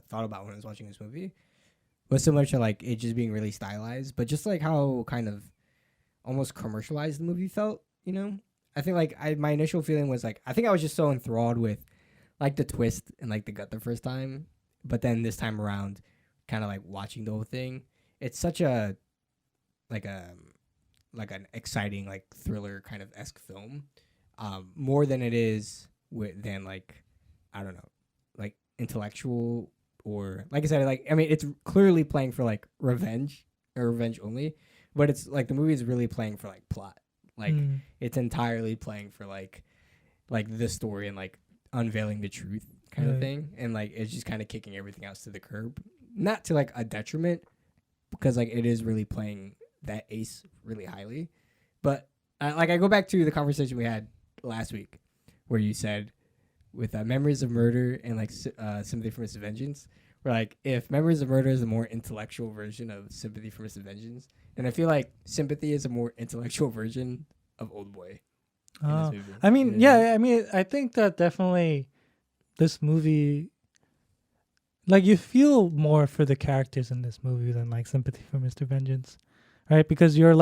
thought about when I was watching this movie was similar to like it just being really stylized, but just like how kind of almost commercialized the movie felt. I think like my initial feeling was like I think I was just so enthralled with like the twist and like the gut the first time, but then this time around, kind of like watching the whole thing, it's such a like an exciting like thriller kind of esque film. More than it is than like I don't know, like intellectual or like I said, like I mean it's clearly playing for like revenge or revenge only, but it's like the movie is really playing for like plot, like it's entirely playing for like the story and like unveiling the truth kind of thing, and like it's just kind of kicking everything else to the curb, not to like a detriment, because like it is really playing that ace really highly, but like I go back to the conversation we had last week where you said with Memories of Murder and like Sympathy for Mr. Vengeance, where like if Memories of Murder is a more intellectual version of Sympathy for Mr. Vengeance, and I feel like Sympathy is a more intellectual version of Oldboy. I mean, I think that definitely this movie, like you feel more for the characters in this movie than like Sympathy for Mr. Vengeance, right? Because you're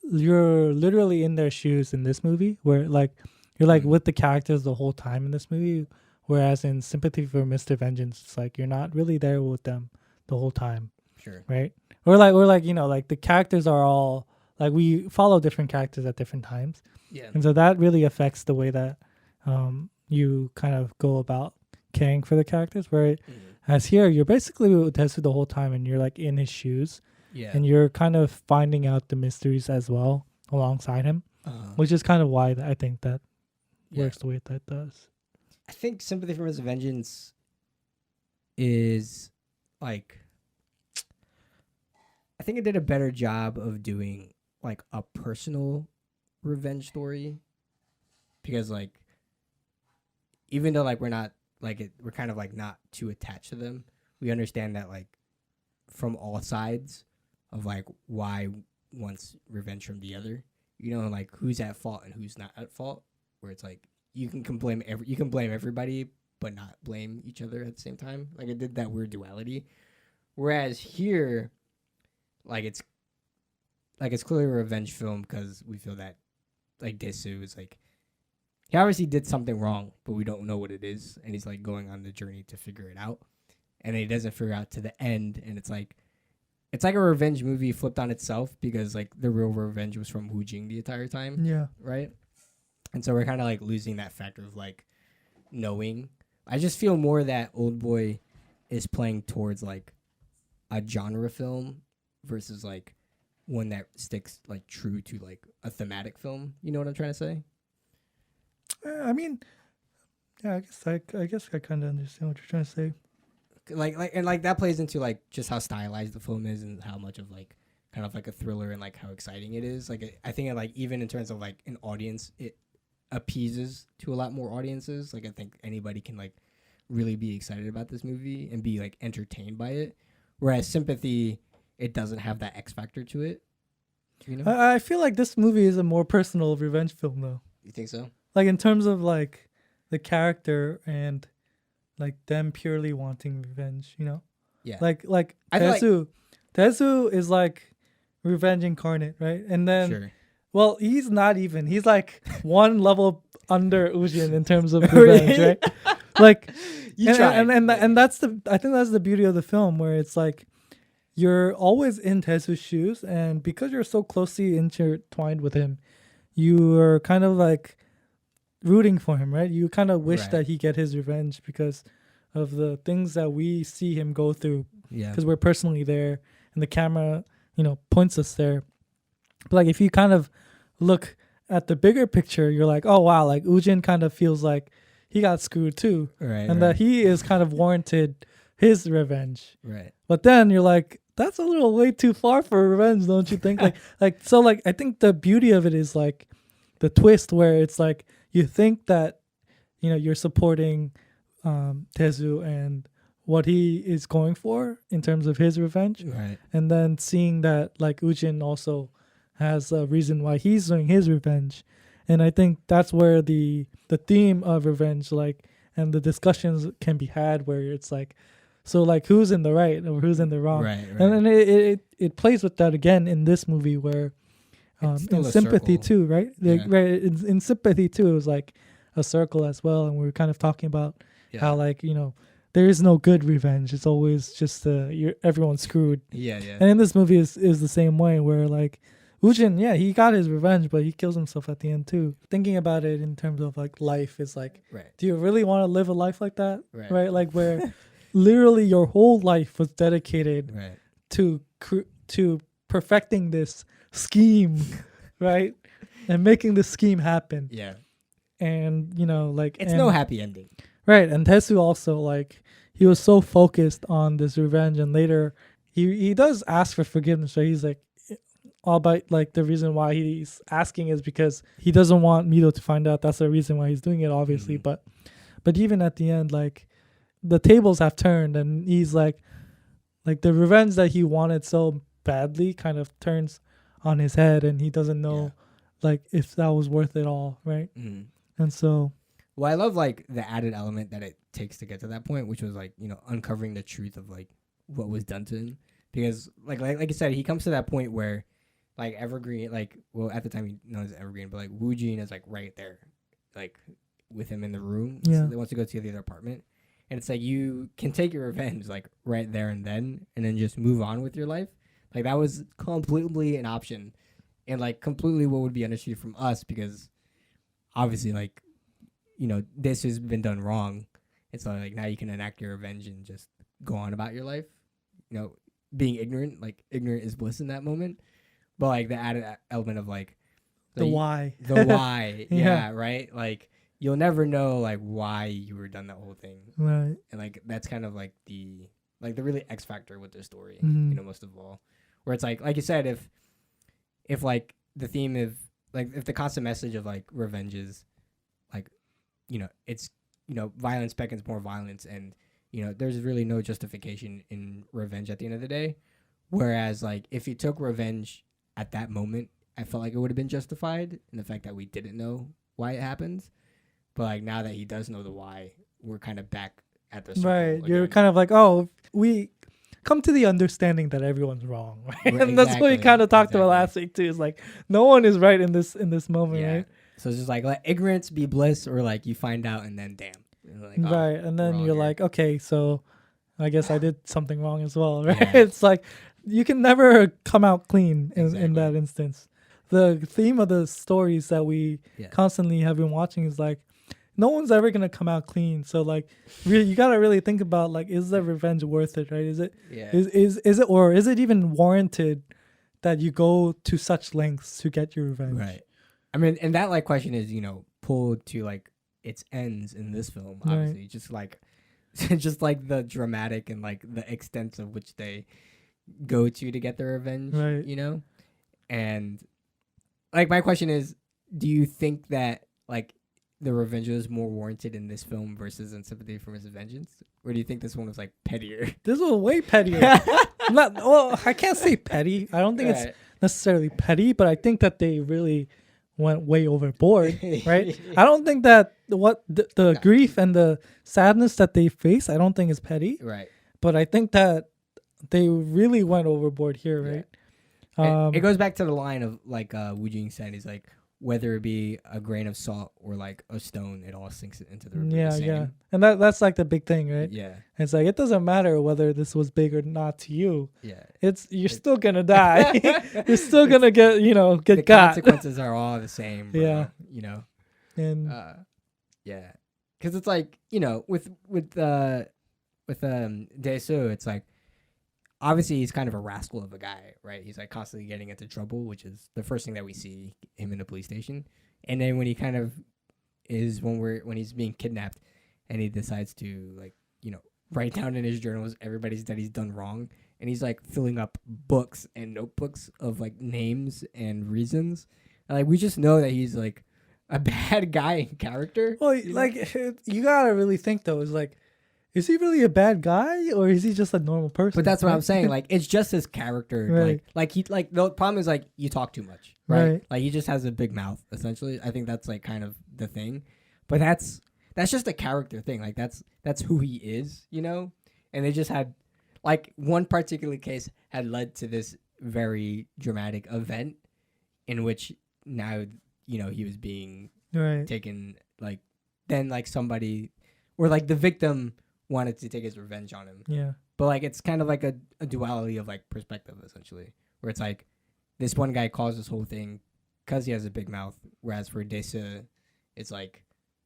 literally in their shoes in this movie, where like you're like with the characters the whole time in this movie, whereas in Sympathy for Mr. Vengeance, it's like you're not really there with them the whole time. Sure. Right? Or like like the characters are all like we follow different characters at different times. Yeah. And so that really affects the way that you kind of go about caring for the characters, where as here you're basically with Tetsu the whole time and you're like in his shoes. Yeah. And you're kind of finding out the mysteries as well alongside him, which is kind of why I think that works the way that does. I think Sympathy for Mr. Vengeance is like, I think it did a better job of doing like a personal revenge story, because like even though like we're not like we're kind of like not too attached to them, we understand that like from all sides of like why wants revenge from the other, like who's at fault and who's not at fault, where it's like you can blame everybody but not blame each other at the same time. Like it did that weird duality, whereas here it's clearly a revenge film because we feel that like Desu is like he obviously did something wrong, but we don't know what it is, and he's like going on the journey to figure it out, and then he doesn't figure out to the end, and it's like a revenge movie flipped on itself because like the real revenge was from Wu Jing the entire time. Yeah. Right. And so we're kind of like losing that factor of like knowing. I just feel more that Oldboy is playing towards like a genre film versus like one that sticks like true to like a thematic film. You know what I'm trying to say? I mean, yeah, I guess I kind of understand what you're trying to say. Like that plays into like just how stylized the film is and how much of like kind of like a thriller and like how exciting it is. Like I think like even in terms of like an audience, it appeases to a lot more audiences. Like I think anybody can like really be excited about this movie and be like entertained by it. Whereas Sympathy, it doesn't have that X factor to it. I feel like this movie is a more personal revenge film though. You think so? Like in terms of like the character and like them purely wanting revenge, Yeah. Like Tezu is like revenge incarnate, right? And then, sure. Well, he's not even. He's like one level under Ujin in terms of revenge, right? Like, and that's I think that's the beauty of the film, where it's like you're always in Tezu's shoes, and because you're so closely intertwined with him, you are kind of like rooting for him, right? You kind of wish that he get his revenge because of the things that we see him go through. Yeah. Because we're personally there, and the camera, points us there. But like if you kind of look at the bigger picture, you're like, oh wow, like Ujin kind of feels like he got screwed too, right? And that he is kind of warranted his revenge, right? But then you're like, that's a little way too far for revenge, don't you think? So I think the beauty of it is like the twist where it's like you think that you're supporting Tezu and what he is going for in terms of his revenge, right? And then seeing that like Ujin also has a reason why he's doing his revenge, and I think that's where the theme of revenge and the discussions can be had, where it's like, so like who's in the right or who's in the wrong, right. And then it plays with that again in this movie where in Sympathy too, right? Right. In Sympathy too, it was like a circle as well, and we were kind of talking about how like there is no good revenge. It's always just everyone's screwed. Yeah. And in this movie is the same way, where like Ujin, he got his revenge, but he kills himself at the end too. Thinking about it in terms of like life is like, do you really want to live a life like that? Right? Like where literally your whole life was dedicated to perfecting this scheme, right? And making this scheme happen. Yeah. And it's no happy ending. Right. And Tezu also like he was so focused on this revenge, and later he does ask for forgiveness, right? He's like, all by like the reason why he's asking is because he doesn't want Mito to find out. That's the reason why he's doing it, obviously. But even at the end, like the tables have turned, and he's like the revenge that he wanted so badly kind of turns on his head, and he doesn't know like if that was worth it all, right? And so, well, I love like the added element that it takes to get to that point, which was like uncovering the truth of like what was done to him, because like you said, he comes to that point where like Evergreen, like, well, at the time he knows Evergreen, but like Wu Jin is like right there, like with him in the room. Yeah. So they want to go to the other apartment, and it's like you can take your revenge like right there and then just move on with your life. Like that was completely an option, and like completely what would be understood from us, because obviously like this has been done wrong, and so like now you can enact your revenge and just go on about your life. Being ignorant, like ignorant is bliss in that moment. But like the added element of like the why, yeah, right. Like you'll never know like why you were done that whole thing, right? And like that's kind of like the really X factor with this story, most of all, where it's like you said, if like the theme of like if the constant message of like revenge is like, it's violence beckons more violence, and there's really no justification in revenge at the end of the day. Whereas like if he took revenge at that moment, I felt like it would have been justified in the fact that we didn't know why it happens. But like now that he does know the why, we're kind of back at the circle Right. again. You're kind of like, oh, we come to the understanding that everyone's wrong, right? And that's what we kind of talked about last week too. Is like no one is right in this moment, right? So it's just like let ignorance be bliss, or like you find out and then damn. Like, right. And then you're like, okay, so I guess I did something wrong as well, right? Yeah. It's like you can never come out clean in that instance. The theme of the stories that we constantly have been watching is like no one's ever gonna come out clean. So like really, you gotta really think about like, is the revenge worth it, right? Is it is it, or is it even warranted that you go to such lengths to get your revenge? Right. I mean, and that like question is, pulled to like its ends in this film, obviously. Right. Just like the dramatic and like the extent of which they go to get their revenge, right. And like my question is, do you think that like the revenge was more warranted in this film versus in Sympathy for Mrs. Vengeance? Or do you think this one was like pettier? This was way pettier. Well, I can't say petty. I don't think it's necessarily petty, but I think that they really went way overboard, right? I don't think that the grief and the sadness that they face, I don't think is petty. Right. But I think that they really went overboard here, right? It goes back to the line of like Wu Jing said, he's like, whether it be a grain of salt or like a stone, it all sinks into the river. Yeah. And that's like the big thing, right? Yeah. It's like it doesn't matter whether this was big or not to you. Yeah. You're still gonna die. You're still gonna get the got. Consequences are all the same, bro. Yeah. And yeah. Cause it's like, with Dae-soo, it's like obviously he's kind of a rascal of a guy, right? He's like constantly getting into trouble, which is the first thing that we see him in the police station. And then when he kind of is when he's being kidnapped and he decides to like, write down in his journals everybody's that he's done wrong, and he's like filling up books and notebooks of like names and reasons. And, like we just know that he's like a bad guy in character. Well, like you gotta really think though, is like, is he really a bad guy or is he just a normal person? But that's what I'm saying. Like, it's just his character. Right. Like the problem is like you talk too much, right? Like he just has a big mouth. Essentially, I think that's like kind of the thing. But that's just a character thing. Like that's who he is, And they just had like one particular case had led to this very dramatic event in which now he was being taken. Like then like somebody or like the victim wanted to take his revenge on him. Yeah. But like it's kind of like a duality of like perspective essentially, where it's like this one guy caused this whole thing because he has a big mouth, whereas for Dae-soo, it's like,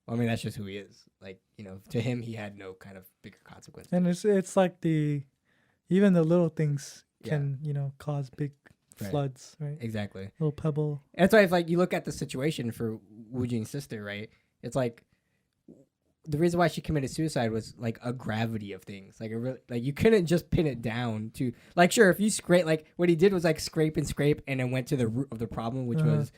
well, I mean that's just who he is. Like to him he had no kind of bigger consequence. And it's like even the little things can cause big floods, right? Exactly. Little pebble. And that's why if like you look at the situation for Woo Jing's sister, right? It's like the reason why she committed suicide was like a gravity of things. Like like you couldn't just pin it down to like, sure, if you scrape, like what he did was like scrape and then went to the root of the problem, which was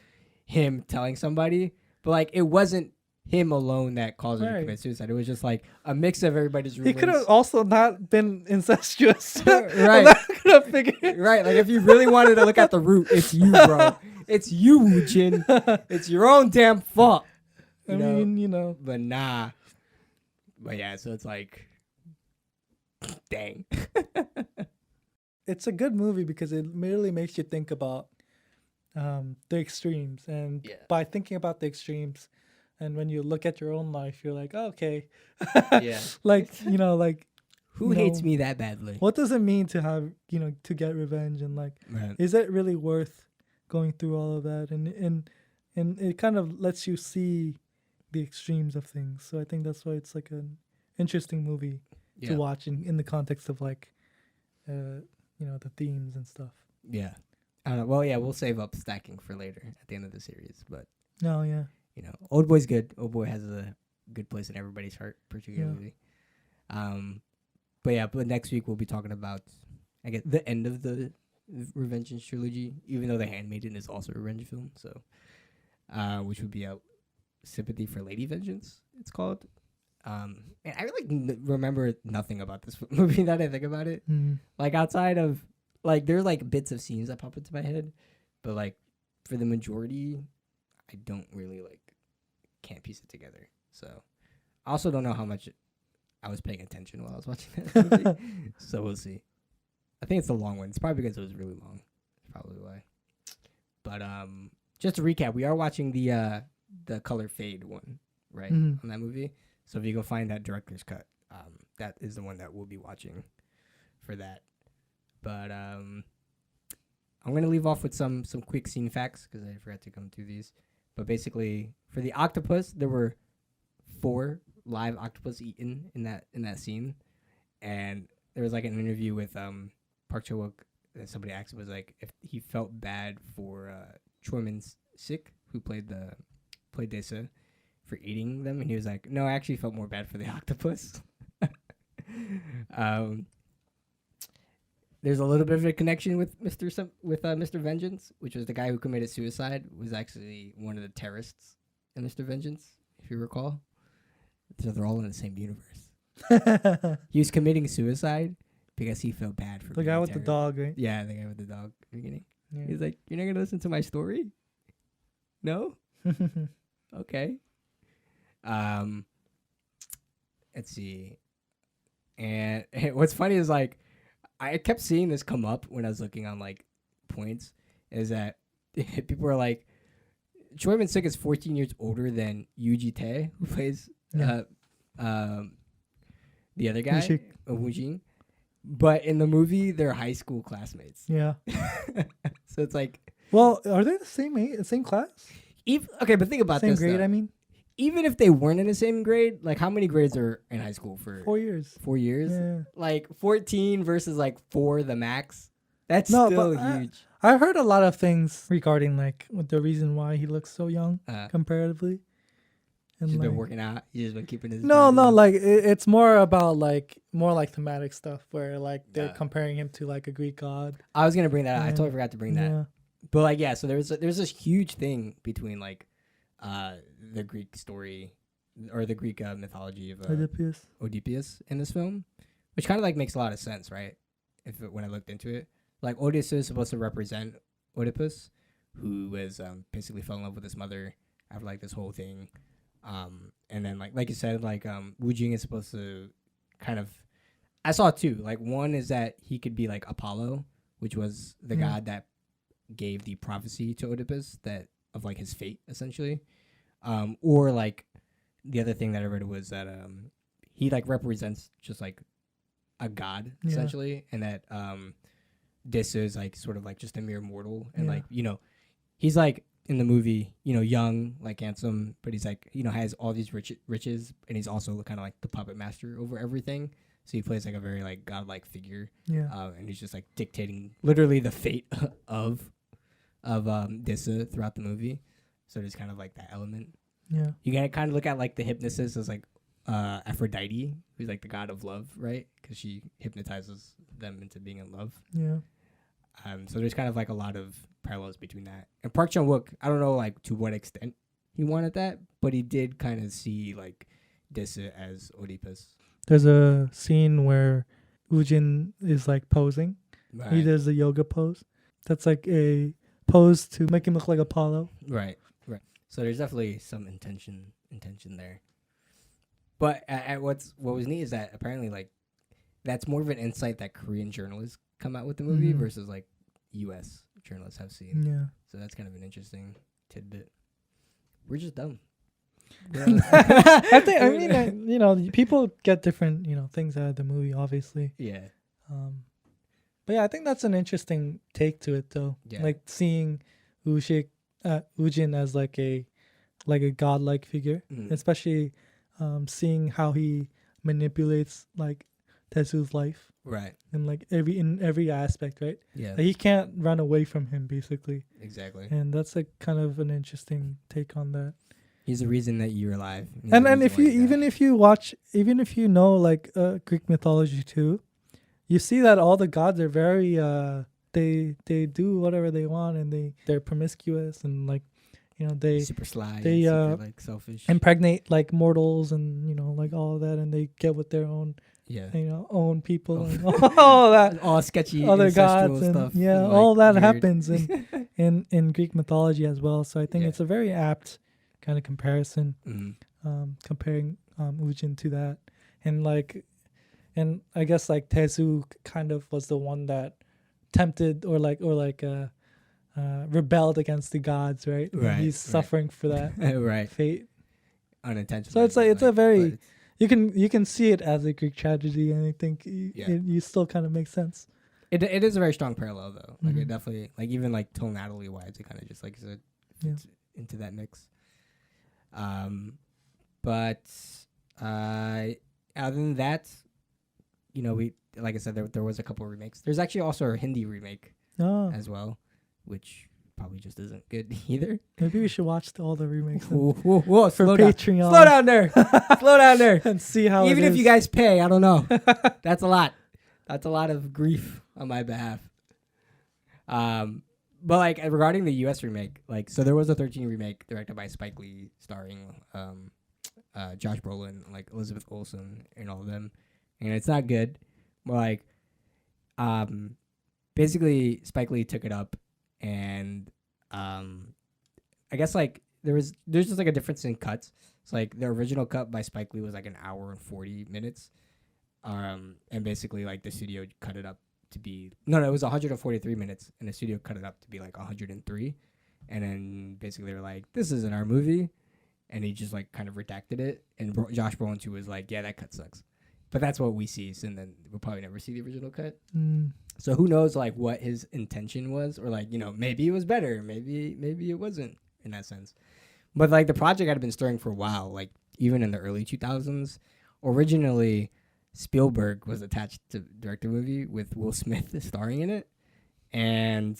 him telling somebody. But like it wasn't him alone that caused her to commit suicide. It was just like a mix of everybody's rumors. He could have also not been incestuous. Right. Right. Like if you really wanted to look at the root, it's you, bro. It's you, Woo Jin. It's your own damn fault. I mean, But nah. But yeah, so it's like, dang. It's a good movie because it really makes you think about the extremes. And by thinking about the extremes, and when you look at your own life, you're like, oh, okay. Yeah. Like, like. Who hates me that badly? What does it mean to have, to get revenge? And like, is it really worth going through all of that? And it kind of lets you see the extremes of things. So I think that's why it's like an interesting movie to watch in the context of like the themes and stuff. Yeah. I don't know. Well, yeah, we'll save up stacking for later at the end of the series, but Oldboy's good. Oldboy has a good place in everybody's heart, particularly. But next week we'll be talking about I guess the end of the Revengeance trilogy, even though The Handmaiden is also a revenge film. So which would be a sympathy for lady vengeance. It's called. And I really remember nothing about this movie that I think about it. Like outside of like there's like bits of scenes that pop into my head, but like for the majority, I don't really like can't piece it together. So I also don't know how much I was paying attention while I was watching that movie. So we'll see. I think it's a long one. It's probably because it was really long. That's probably why. But just to recap, we are watching the color fade one, right? On that movie. So if you go find that director's cut, that is the one that we'll be watching for that. But I'm gonna leave off with some quick scene facts because I forgot to come through these. But basically, for the octopus, there were 4 live octopus eaten in that scene, and there was like an interview with Park Chan-Wook that somebody asked him was like if he felt bad for Choi Min-sik, who played Desa, for eating them, and he was like, no, I actually felt more bad for the octopus. There's a little bit of a connection with Mr. Vengeance, which was the guy who committed suicide, was actually one of the terrorists in Mr. Vengeance, if you recall. So they're all in the same universe. He was committing suicide because he felt bad for the guy with the dog, right? Yeah, the guy with the dog at the beginning. Yeah. He's like, you're not going to listen to my story? No? Okay. Let's see. And what's funny is like I kept seeing this come up when I was looking on like points, is that people are like, Choi Min-sik is 14 years older than Yuji Tae, who plays the other guy, Woo Jin. But in the movie, they're high school classmates. Yeah. So it's like, well, are they the same age, same class? Okay, but think about same this. Same grade, though. I mean. Even if they weren't in the same grade, like how many grades are in high school for 4 years? 4 years? Yeah. Like 14 versus like 4 the max. That's still huge. I've heard a lot of things regarding like the reason why he looks so young comparatively. And he's like, been working out. He's just been keeping his like it's more about like thematic stuff where like they're comparing him to like a Greek god. I was gonna bring that up. I totally forgot to bring that. But like so there's this huge thing between like the Greek story or the Greek mythology of Oedipus in this film, which kind of like makes a lot of sense, right? When I looked into it, like Odysseus is supposed to represent Oedipus, who was basically fell in love with his mother after like this whole thing, and then like you said, like Woo Jin is supposed to kind of. I saw 2. Like one is that he could be like Apollo, which was the god that gave the prophecy to Oedipus that of like his fate essentially, or like the other thing that I read was that he like represents just like a god essentially, and that this is like sort of like just a mere mortal, and like he's like in the movie young, like handsome, but he's like has all these riches, and he's also kind of like the puppet master over everything. So he plays like a very like godlike figure, and he's just like dictating literally the fate of Disa throughout the movie. So there's kind of like that element. Yeah, you gotta kind of look at like the hypnosis as like Aphrodite, who's like the god of love, right? Because she hypnotizes them into being in love. Yeah. So there's kind of like a lot of parallels between that. And Park Chan-Wook, I don't know like to what extent he wanted that, but he did kind of see like Disa as Oedipus. There's a scene where Woo Jin is like posing. Right. He does the yoga pose. That's like a pose to make him look like Apollo. Right. So there's definitely some intention there. But what was neat is that apparently like that's more of an insight that Korean journalists come out with the movie versus like U.S. journalists have seen. Yeah. So that's kind of an interesting tidbit. We're just dumb. I mean, people get different, things out of the movie, obviously. Yeah. But yeah, I think that's an interesting take to it, though. Yeah. Like seeing Woo Jin as like a godlike figure, especially seeing how he manipulates like Tetsu's life, right? And like in every aspect, right? Yeah. Like, he can't run away from him, basically. Exactly. And that's like kind of an interesting take on that. He's the reason that you're alive. And if you know like Greek mythology too, you see that all the gods are very they do whatever they want, and they're promiscuous, and like they super sly, they, super like selfish. impregnate like mortals and like all of that, and they get with their own Yeah. own people and all that, All sketchy other ancestral gods and stuff. yeah, and, all that weird. happens in Greek mythology as well. So I think Yeah. it's a very apt kind of comparison, Mhm. comparing Ujin to that, and I guess like Tezu kind of was the one that tempted or rebelled against the gods, right? And Right, he's right. suffering for that Right. fate. Unintentional. So it's like it's a very but you can see it as a Greek tragedy, and I think you still kind of makes sense. it is a very strong parallel though. Like Mhm. it definitely like even like tonality wise, it kind of just like fits into that mix. But other than that, we like I said there was a couple of remakes. There's actually also a Hindi remake Oh, as well, which probably just isn't good either. maybe we should watch all the remakes and- Whoa, for slow down. Patreon. Slow down there. Slow down there. and see how Even it if is. you guys pay, I don't know. That's a lot. That's a lot of grief on my behalf. But like regarding the U.S. remake, like so there was a 13 remake directed by Spike Lee, starring Josh Brolin, like Elizabeth Olsen, and all of them, and it's not good. But like, basically Spike Lee took it up, and I guess like there's just like a difference in cuts. It's like the original cut by Spike Lee was like an hour and 40 minutes. And basically like the studio cut it up to be it was 143 minutes, and the studio cut it up to be like 103, and then basically they were like, this isn't our movie, and he just like kind of redacted it, and Josh Brolin too was like, yeah, that cut sucks, but that's what we see, and then we'll probably never see the original cut. So who knows like what his intention was, or like maybe it was better, maybe it wasn't in that sense. But like the project had been stirring for a while, like even in the early 2000s. Originally Spielberg was attached to direct the movie with Will Smith starring in it, and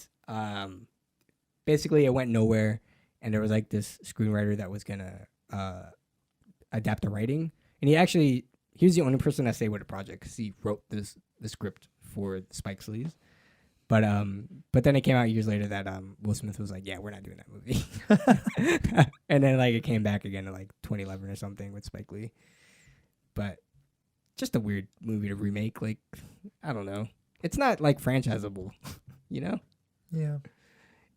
basically it went nowhere, and there was like this screenwriter that was gonna adapt the writing, and he was the only person that stayed with the project because he wrote the script for Spike Lee's. But then it came out years later that Will Smith was like, yeah, we're not doing that movie. And then like it came back again in like 2011 or something with Spike Lee. But just a weird movie to remake. Like, I don't know. It's not like franchisable, Yeah.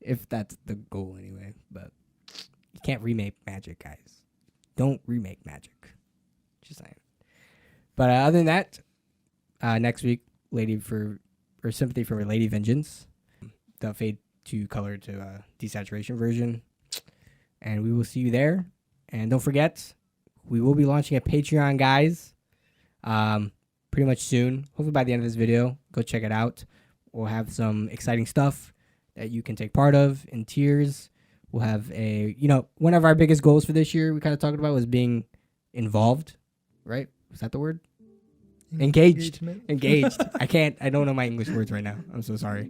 If that's the goal anyway. But you can't remake Magic, guys. Don't remake Magic. Just saying. But other than that, next week, Sympathy for Lady Vengeance, the fade to color to desaturation version, and we will see you there. And don't forget, we will be launching a Patreon, guys, pretty much soon. Hopefully by the end of this video, go check it out. We'll have some exciting stuff that you can take part of in tiers. We'll have one of our biggest goals for this year we kind of talked about was being involved, right? Was that the word? Engaged. I don't know my English words right now. I'm so sorry.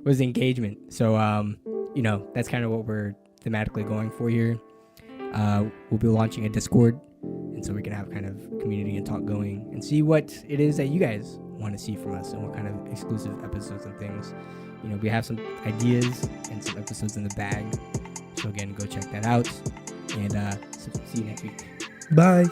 Was engagement. So, that's kind of what we're thematically going for here. We'll be launching a Discord, and so we can have kind of community and talk going and see what it is that you guys want to see from us and what kind of exclusive episodes and things. We have some ideas and some episodes in the bag. So again, go check that out, and see you next week. Bye.